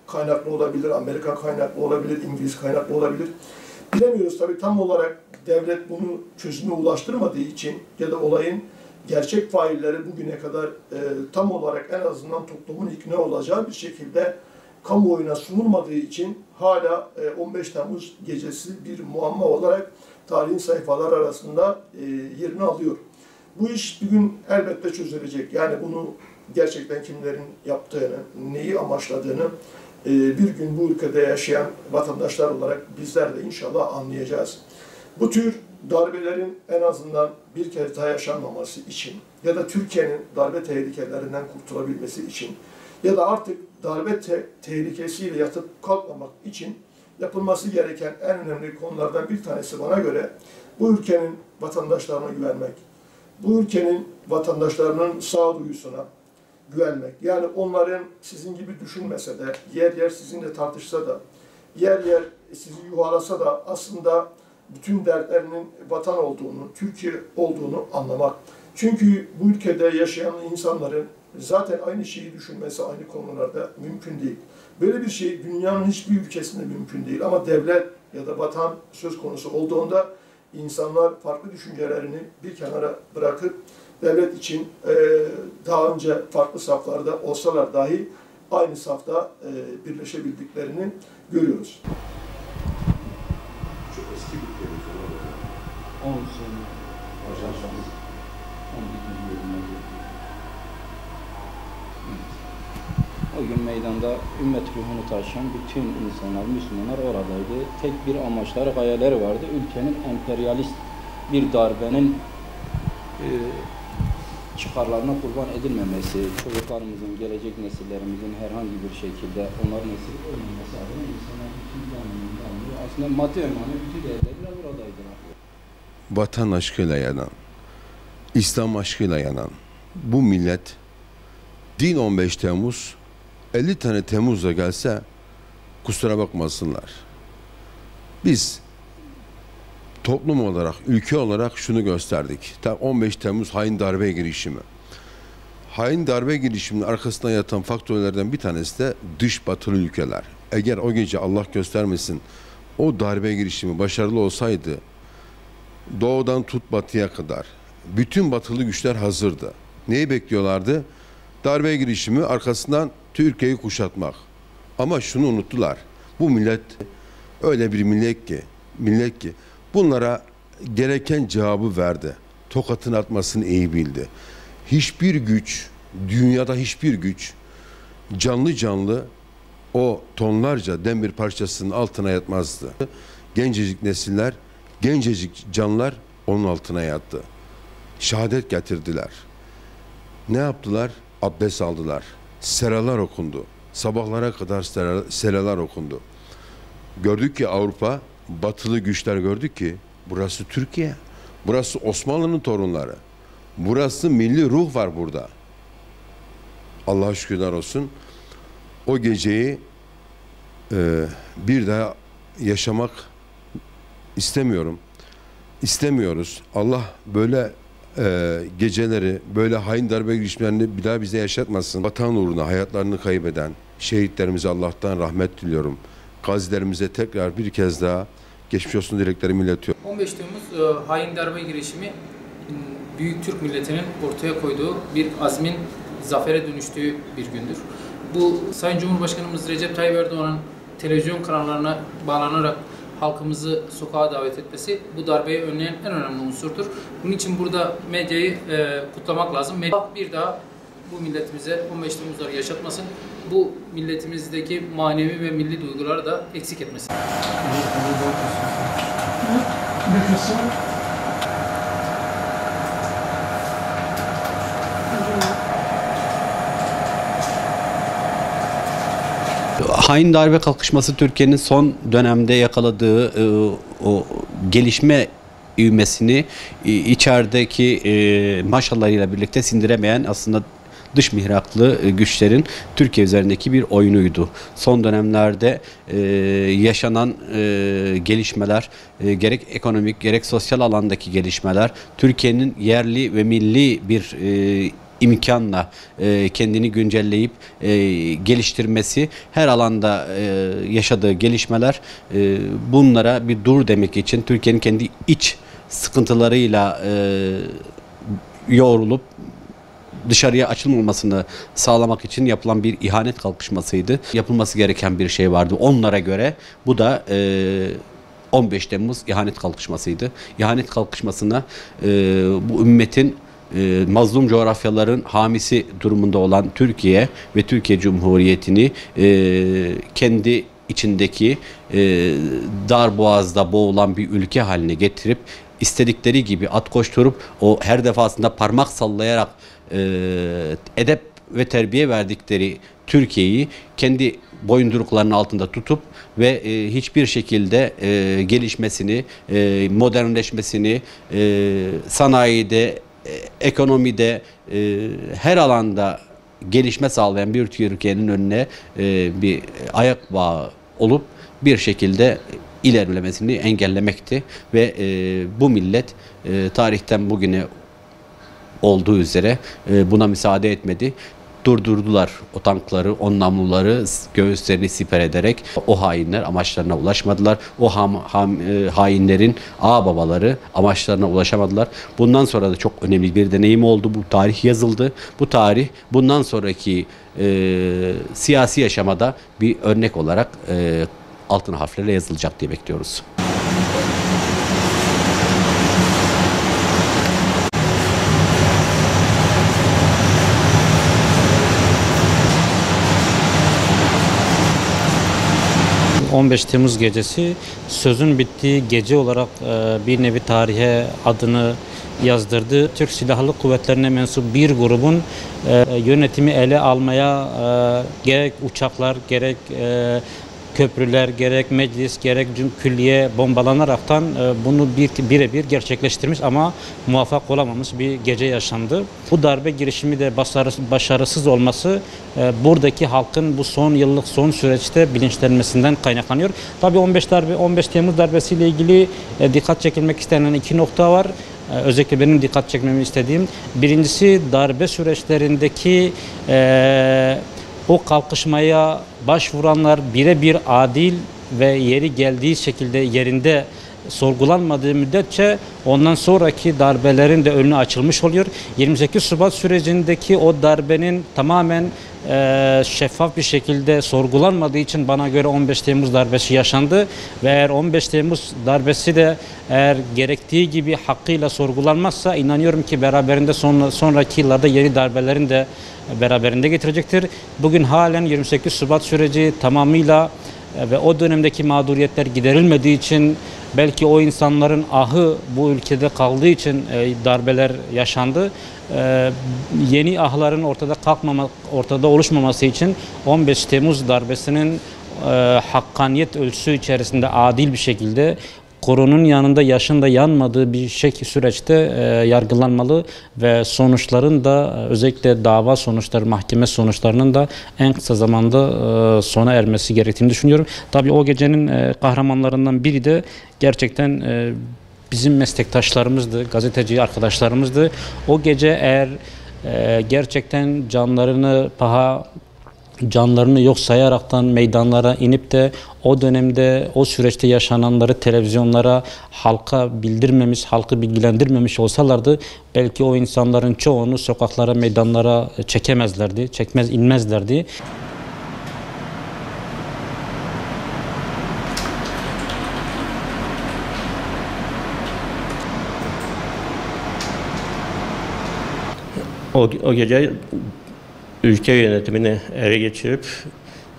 kaynaklı olabilir, Amerika kaynaklı olabilir, İngiliz kaynaklı olabilir. Bilemiyoruz tabii, tam olarak devlet bunu çözüme ulaştırmadığı için ya da olayın gerçek failleri bugüne kadar tam olarak en azından toplumun ikna olacağı bir şekilde kamuoyuna sunulmadığı için hala 15 Temmuz gecesi bir muamma olarak tarihin sayfalar arasında yerini alıyor. Bu iş bir gün elbette çözülecek. Yani bunu gerçekten kimlerin yaptığını, neyi amaçladığını bir gün bu ülkede yaşayan vatandaşlar olarak bizler de inşallah anlayacağız. Bu tür darbelerin en azından bir kez daha yaşanmaması için ya da Türkiye'nin darbe tehlikelerinden kurtulabilmesi için ya da artık darbe tehlikesiyle yatıp kalkmamak için yapılması gereken en önemli konulardan bir tanesi bana göre bu ülkenin vatandaşlarına güvenmek, bu ülkenin vatandaşlarının sağduyusuna güvenmek. Yani onların sizin gibi düşünmese de, yer yer sizinle tartışsa da, yer yer sizi yuvalasa da aslında bütün dertlerinin vatan olduğunu, Türkiye olduğunu anlamak. Çünkü bu ülkede yaşayan insanların zaten aynı şeyi düşünmesi aynı konularda mümkün değil. Böyle bir şey dünyanın hiçbir ülkesinde mümkün değil. Ama devlet ya da vatan söz konusu olduğunda insanlar farklı düşüncelerini bir kenara bırakıp devlet için daha önce farklı saflarda olsalar dahi aynı safta birleşebildiklerini görüyoruz. Çok eski bir televizyon. 10 sene ajansımız 12. bölümde. O gün meydanda ümmet ruhunu taşıyan bütün insanlar, Müslümanlar oradaydı. Tek bir amaçları, gayeleri vardı. Ülkenin emperyalist bir darbenin çıkarlarına kurban edilmemesi, çocuklarımızın, gelecek nesillerimizin herhangi bir şekilde onların esir olmaması adına insanlar bütün canlılığını alıyor. Aslında maddi önemli bütün değerlerle buradaydılar. Vatan aşkıyla yanan, İslam aşkıyla yanan bu millet din 15 Temmuz 50 tane Temmuz'da gelse kusura bakmasınlar. Biz toplum olarak, ülke olarak şunu gösterdik. 15 Temmuz hain darbe girişimi. Hain darbe girişiminin arkasında yatan faktörlerden bir tanesi de dış batılı ülkeler. Eğer o gece Allah göstermesin o darbe girişimi başarılı olsaydı, doğudan tut batıya kadar bütün batılı güçler hazırdı. Neyi bekliyorlardı? Darbe girişimi, arkasından Türkiye'yi kuşatmak. Ama şunu unuttular. Bu millet öyle bir millet ki bunlara gereken cevabı verdi. Tokatını atmasını iyi bildi. Hiçbir güç, dünyada hiçbir güç canlı o tonlarca demir parçasının altına yatmazdı. Gencecik nesiller, gencecik canlar onun altına yattı. Şehadet getirdiler. Ne yaptılar? Abdest aldılar. Seralar okundu. Sabahlara kadar seralar okundu. Gördük ki Avrupa, batılı güçler gördük ki burası Türkiye. Burası Osmanlı'nın torunları. Burası milli ruh var burada. Allah'a şükürler olsun. O geceyi bir daha yaşamak istemiyoruz. Allah böyle geceleri, böyle hain darbe girişimlerini bir daha bize yaşatmasın. Vatan uğruna hayatlarını kaybeden şehitlerimize Allah'tan rahmet diliyorum. Gazilerimize tekrar bir kez daha geçmiş olsun dileklerimi iletiyorum. 15 Temmuz hain darbe girişimi büyük Türk milletinin ortaya koyduğu bir azmin zafere dönüştüğü bir gündür. Bu Sayın Cumhurbaşkanımız Recep Tayyip Erdoğan'ın televizyon kanallarına bağlanarak halkımızı sokağa davet etmesi bu darbeyi önleyen en önemli unsurdur. Bunun için burada medyayı kutlamak lazım. Medya bir daha bu milletimize 15 Temmuz'ları yaşatmasın. Bu milletimizdeki manevi ve milli duyguları da eksik etmesin. Hain darbe kalkışması Türkiye'nin son dönemde yakaladığı o gelişme ivmesini içerideki maşallarıyla birlikte sindiremeyen aslında dış mihraklı güçlerin Türkiye üzerindeki bir oyunuydu. Son dönemlerde yaşanan gelişmeler, gerek ekonomik gerek sosyal alandaki gelişmeler, Türkiye'nin yerli ve milli bir imkanla kendini güncelleyip geliştirmesi, her alanda yaşadığı gelişmeler bunlara bir dur demek için Türkiye'nin kendi iç sıkıntılarıyla yoğrulup dışarıya açılmamasını sağlamak için yapılan bir ihanet kalkışmasıydı. Yapılması gereken bir şey vardı onlara göre. Bu da 15 Temmuz ihanet kalkışmasıydı. İhanet kalkışmasına bu ümmetin mazlum coğrafyaların hamisi durumunda olan Türkiye ve Türkiye Cumhuriyeti'ni kendi içindeki darboğazda boğulan bir ülke haline getirip istedikleri gibi at koşturup o her defasında parmak sallayarak edep ve terbiye verdikleri Türkiye'yi kendi boyunduruklarının altında tutup ve hiçbir şekilde gelişmesini, modernleşmesini, sanayide, ekonomide, her alanda gelişme sağlayan bir Türkiye'nin önüne bir ayak bağı olup bir şekilde ilerlemesini engellemekti ve bu millet tarihten bugüne olduğu üzere buna müsaade etmedi. Durdurdular o tankları, o namluları göğüslerini siper ederek o hainler amaçlarına ulaşmadılar. O hainlerin ağababaları amaçlarına ulaşamadılar. Bundan sonra da çok önemli bir deneyim oldu. Bu tarih yazıldı. Bu tarih bundan sonraki siyasi yaşamada bir örnek olarak altın harflerle yazılacak diye bekliyoruz. ...15 Temmuz gecesi sözün bittiği gece olarak bir nevi tarihe adını yazdırdı. Türk Silahlı Kuvvetleri'ne mensup bir grubun yönetimi ele almaya gerek uçaklar gerek köprüler, gerek meclis, gerek külliye bombalanaraktan bunu birebir gerçekleştirmiş ama muvaffak olamamış bir gece yaşandı. Bu darbe girişimi de başarısız olması buradaki halkın bu son yıllık son süreçte bilinçlenmesinden kaynaklanıyor. Tabii 15 Temmuz darbesiyle ilgili dikkat çekilmek istenen iki nokta var. Özellikle benim dikkat çekmemi istediğim. Birincisi darbe süreçlerindeki o kalkışmaya başvuranlar birebir adil ve yeri geldiği şekilde yerinde sorgulanmadığı müddetçe ondan sonraki darbelerin de önü açılmış oluyor. 28 Şubat sürecindeki o darbenin tamamen şeffaf bir şekilde sorgulanmadığı için bana göre 15 Temmuz darbesi yaşandı ve eğer 15 Temmuz darbesi de eğer gerektiği gibi hakkıyla sorgulanmazsa inanıyorum ki beraberinde sonraki yıllarda yeni darbelerin de beraberinde getirecektir. Bugün halen 28 Şubat süreci tamamıyla ve o dönemdeki mağduriyetler giderilmediği için belki o insanların ahı bu ülkede kaldığı için darbeler yaşandı. Yeni ahların ortada oluşmaması için 15 Temmuz darbesinin hakkaniyet ölçüsü içerisinde adil bir şekilde korunun yanında yaşın da yanmadığı bir süreçte yargılanmalı ve sonuçların da özellikle dava sonuçları, mahkeme sonuçlarının da en kısa zamanda sona ermesi gerektiğini düşünüyorum. Tabii o gecenin kahramanlarından biri de gerçekten bizim meslektaşlarımızdı, gazeteci arkadaşlarımızdı. O gece eğer gerçekten canlarını yok sayaraktan meydanlara inip de o dönemde o süreçte yaşananları televizyonlara halka bildirmemiş, halkı bilgilendirmemiş olsalardı belki o insanların çoğunu sokaklara, meydanlara inmezlerdi. O gece ülke yönetimini ele geçirip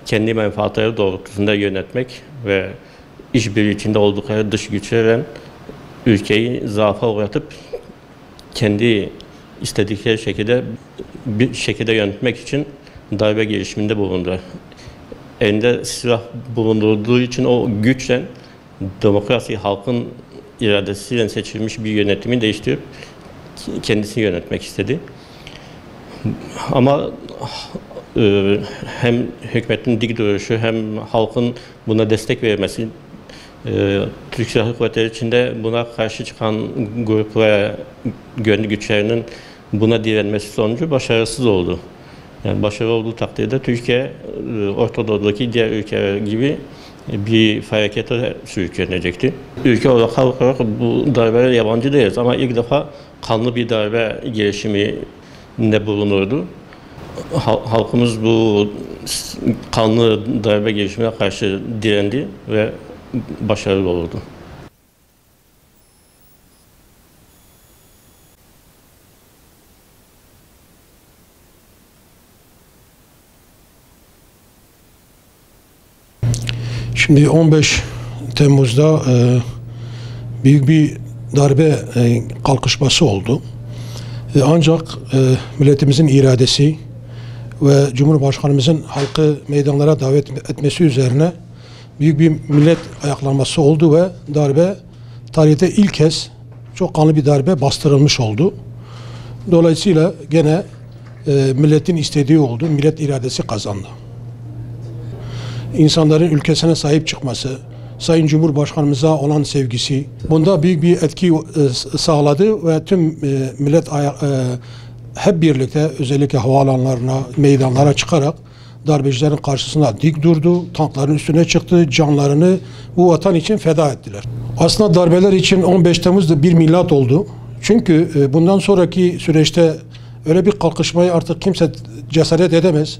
kendi menfaatleri doğrultusunda yönetmek ve işbirliği içinde oldukları dış güçlerle ülkeyi zaafa uğratıp kendi istedikleri şekilde yönetmek için darbe girişiminde bulundu. Elinde silah bulundurduğu için o güçle demokrasi, halkın iradesiyle seçilmiş bir yönetimi değiştirip kendisini yönetmek istedi. Ama hem hükümetin dik duruşu hem halkın buna destek vermesi, Türk Silahlı Kuvvetleri içinde buna karşı çıkan gruplara, gönüllü güçlerinin buna direnmesi sonucu başarısız oldu. Yani başarılı olduğu takdirde Türkiye, Orta Doğu'daki diğer ülkeler gibi bir felakete sürüklenecekti. Ülke olarak, halk olarak bu darbelere yabancı değiliz ama ilk defa kanlı bir darbe girişiminde bulunurdu. Halkımız bu kanlı darbe girişimine karşı direndi ve başarılı oldu. Şimdi 15 Temmuz'da büyük bir darbe kalkışması oldu. Ancak milletimizin iradesi ve Cumhurbaşkanımızın halkı meydanlara davet etmesi üzerine büyük bir millet ayaklanması oldu ve darbe tarihte ilk kez çok kanlı bir darbe bastırılmış oldu. Dolayısıyla gene milletin istediği oldu, millet iradesi kazandı. İnsanların ülkesine sahip çıkması, Sayın Cumhurbaşkanımıza olan sevgisi bunda büyük bir etki sağladı ve tüm millet hep birlikte özellikle havaalanlarına, meydanlara çıkarak darbecilerin karşısında dik durdu, tankların üstüne çıktı, canlarını bu vatan için feda ettiler. Aslında darbeler için 15 Temmuz'da bir milat oldu. Çünkü bundan sonraki süreçte öyle bir kalkışmayı artık kimse cesaret edemez.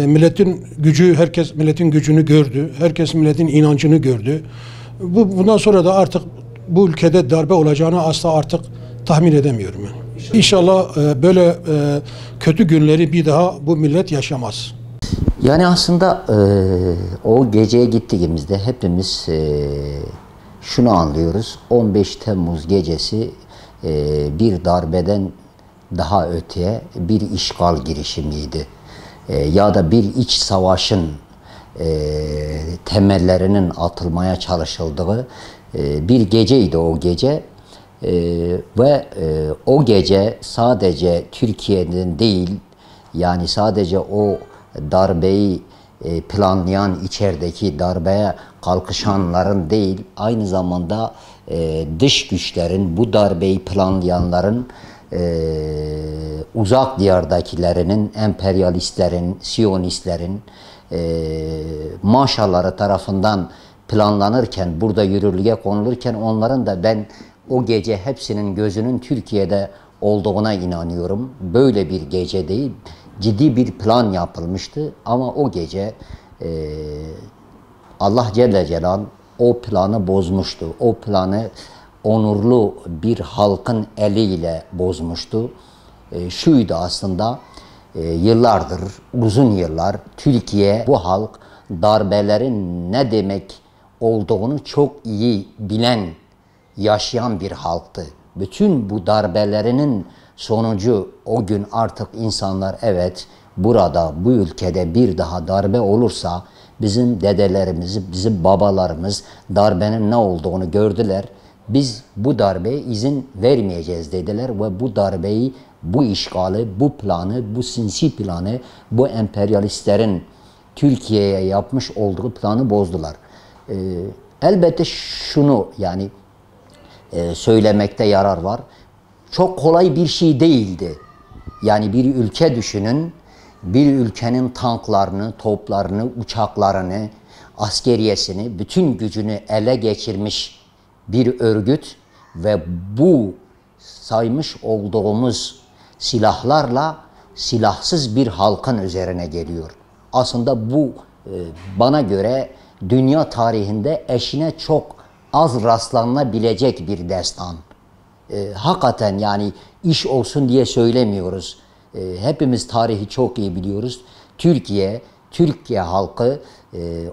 Milletin gücü, herkes milletin gücünü gördü. Herkes milletin inancını gördü. Bundan sonra da artık bu ülkede darbe olacağını asla artık tahmin edemiyorum. Yani. İnşallah böyle kötü günleri bir daha bu millet yaşamaz. Yani aslında o geceye gittiğimizde hepimiz şunu anlıyoruz. 15 Temmuz gecesi bir darbeden daha öteye bir işgal girişimiydi. Ya da bir iç savaşın temellerinin atılmaya çalışıldığı bir geceydi o gece. Ve o gece sadece Türkiye'nin değil, yani sadece o darbeyi planlayan, içerideki darbeye kalkışanların değil, aynı zamanda dış güçlerin, bu darbeyi planlayanların, uzak diyardakilerinin, emperyalistlerin, siyonistlerin maşaları tarafından planlanırken, burada yürürlüğe konulurken onların da ben o gece hepsinin gözünün Türkiye'de olduğuna inanıyorum. Böyle bir gece değil, ciddi bir plan yapılmıştı ama o gece Allah Celle Celaluhu o planı bozmuştu. O planı onurlu bir halkın eliyle bozmuştu. Şuydu aslında, yıllardır, uzun yıllar Türkiye, bu halk darbelerin ne demek olduğunu çok iyi bilen, yaşayan bir halktı. Bütün bu darbelerinin sonucu o gün artık insanlar, evet, burada, bu ülkede bir daha darbe olursa bizim dedelerimiz, bizim babalarımız darbenin ne olduğunu gördüler. Biz bu darbeye izin vermeyeceğiz dediler ve bu darbeyi, bu işgali, bu planı, bu sinsi planı, bu emperyalistlerin Türkiye'ye yapmış olduğu planı bozdular. Elbette şunu yani söylemekte yarar var. Çok kolay bir şey değildi. Yani bir ülke düşünün, bir ülkenin tanklarını, toplarını, uçaklarını, askeriyesini, bütün gücünü ele geçirmiş bir örgüt ve bu saymış olduğumuz silahlarla silahsız bir halkın üzerine geliyor. Aslında bu bana göre dünya tarihinde eşine çok az rastlanabilecek bir destan. Hakikaten yani iş olsun diye söylemiyoruz. Hepimiz tarihi çok iyi biliyoruz. Türkiye halkı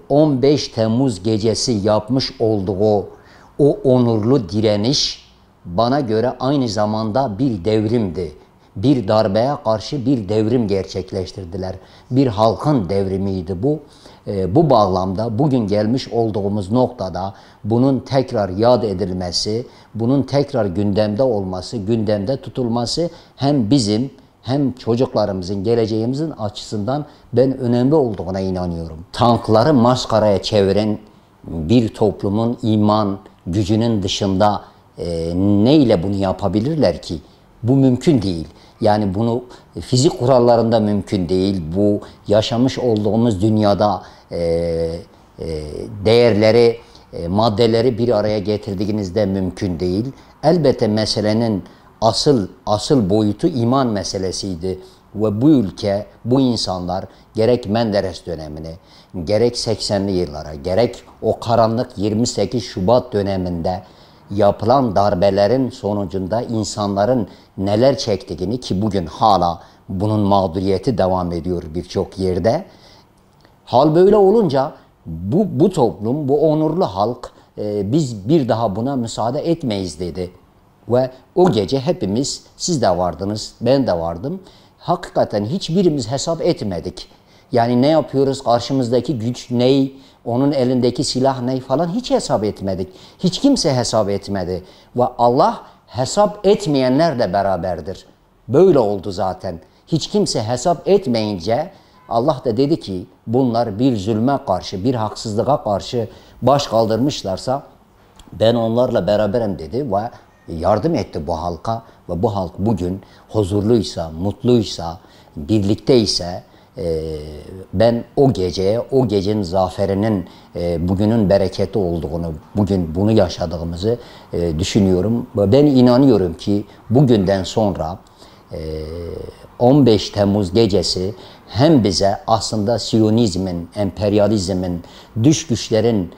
15 Temmuz gecesi yapmış olduğu o onurlu direniş bana göre aynı zamanda bir devrimdi. Bir darbeye karşı bir devrim gerçekleştirdiler. Bir halkın devrimiydi bu. Bu bağlamda bugün gelmiş olduğumuz noktada bunun tekrar yad edilmesi, bunun tekrar gündemde olması, gündemde tutulması hem bizim hem çocuklarımızın, geleceğimizin açısından ben önemli olduğuna inanıyorum. Tankları maskaraya çeviren bir toplumun iman gücünün dışında neyle bunu yapabilirler ki? Bu mümkün değil. Yani bunu fizik kurallarında mümkün değil. Bu yaşamış olduğumuz dünyada değerleri, maddeleri bir araya getirdiğinizde mümkün değil. Elbette meselenin asıl boyutu iman meselesiydi. Ve bu ülke, bu insanlar gerek Menderes dönemini, gerek 80'li yıllara, gerek o karanlık 28 Şubat döneminde yapılan darbelerin sonucunda insanların neler çektiğini, ki bugün hala bunun mağduriyeti devam ediyor birçok yerde. Hal böyle olunca bu toplum, bu onurlu halk biz bir daha buna müsaade etmeyiz dedi. Ve o gece hepimiz, siz de vardınız, ben de vardım. Hakikaten hiçbirimiz hesap etmedik. Yani ne yapıyoruz, karşımızdaki güç ney, onun elindeki silah ney falan hiç hesap etmedik. Hiç kimse hesap etmedi. Ve Allah hesap etmeyenlerle beraberdir. Böyle oldu zaten. Hiç kimse hesap etmeyince Allah da dedi ki bunlar bir zulme karşı, bir haksızlığa karşı baş kaldırmışlarsa ben onlarla beraberim dedi ve yardım etti bu halka. Ve bu halk bugün huzurluysa, mutluysa, birlikteyse ben o geceye, o gecenin zaferinin bugünün bereketi olduğunu, bugün bunu yaşadığımızı düşünüyorum. Ve ben inanıyorum ki bugünden sonra 15 Temmuz gecesi hem bize aslında Siyonizmin, emperyalizmin, dış güçlerin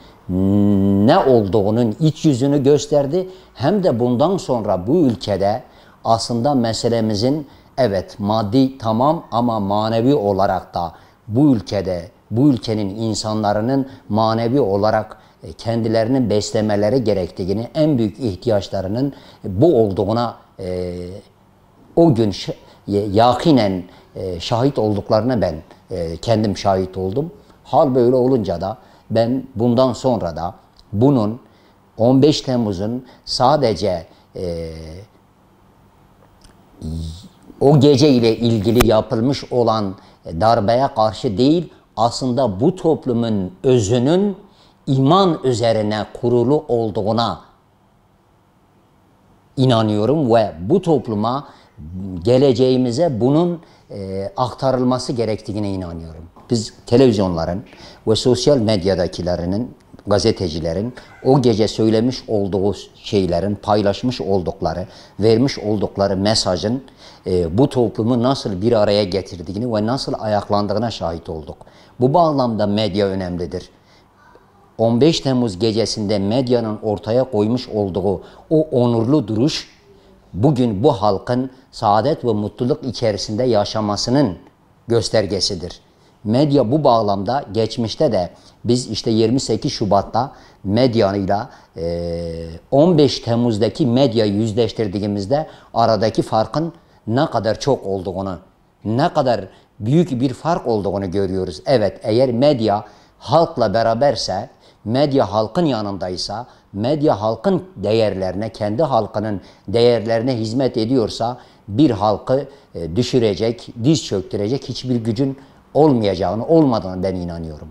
ne olduğunun iç yüzünü gösterdi. Hem de bundan sonra bu ülkede aslında meselemizin evet maddi tamam ama manevi olarak da bu ülkede, bu ülkenin insanların manevi olarak kendilerini beslemeleri gerektiğini, en büyük ihtiyaçlarının bu olduğuna o gün yakinen şahit olduklarına ben kendim şahit oldum. Hal böyle olunca da ben bundan sonra da bunun 15 Temmuz'un sadece o gece ile ilgili yapılmış olan darbeye karşı değil, aslında bu toplumun özünün iman üzerine kurulu olduğuna inanıyorum ve bu topluma, geleceğimize bunun aktarılması gerektiğine inanıyorum. Biz televizyonların ve sosyal medyadakilerinin, gazetecilerin o gece söylemiş olduğu şeylerin, paylaşmış oldukları, vermiş oldukları mesajın bu toplumu nasıl bir araya getirdiğini ve nasıl ayaklandığına şahit olduk. Bu bağlamda medya önemlidir. 15 Temmuz gecesinde medyanın ortaya koymuş olduğu o onurlu duruş, bugün bu halkın saadet ve mutluluk içerisinde yaşamasının göstergesidir. Medya bu bağlamda geçmişte de biz işte 28 Şubat'ta medyanıyla 15 Temmuz'daki medyayı yüzleştirdiğimizde aradaki farkın ne kadar çok olduğunu, ne kadar büyük bir fark olduğunu görüyoruz. Evet, eğer medya halkla beraberse, medya halkın yanındaysa, medya halkın değerlerine, kendi halkının değerlerine hizmet ediyorsa bir halkı düşürecek, diz çöktürecek hiçbir gücün olmadığını ben inanıyorum.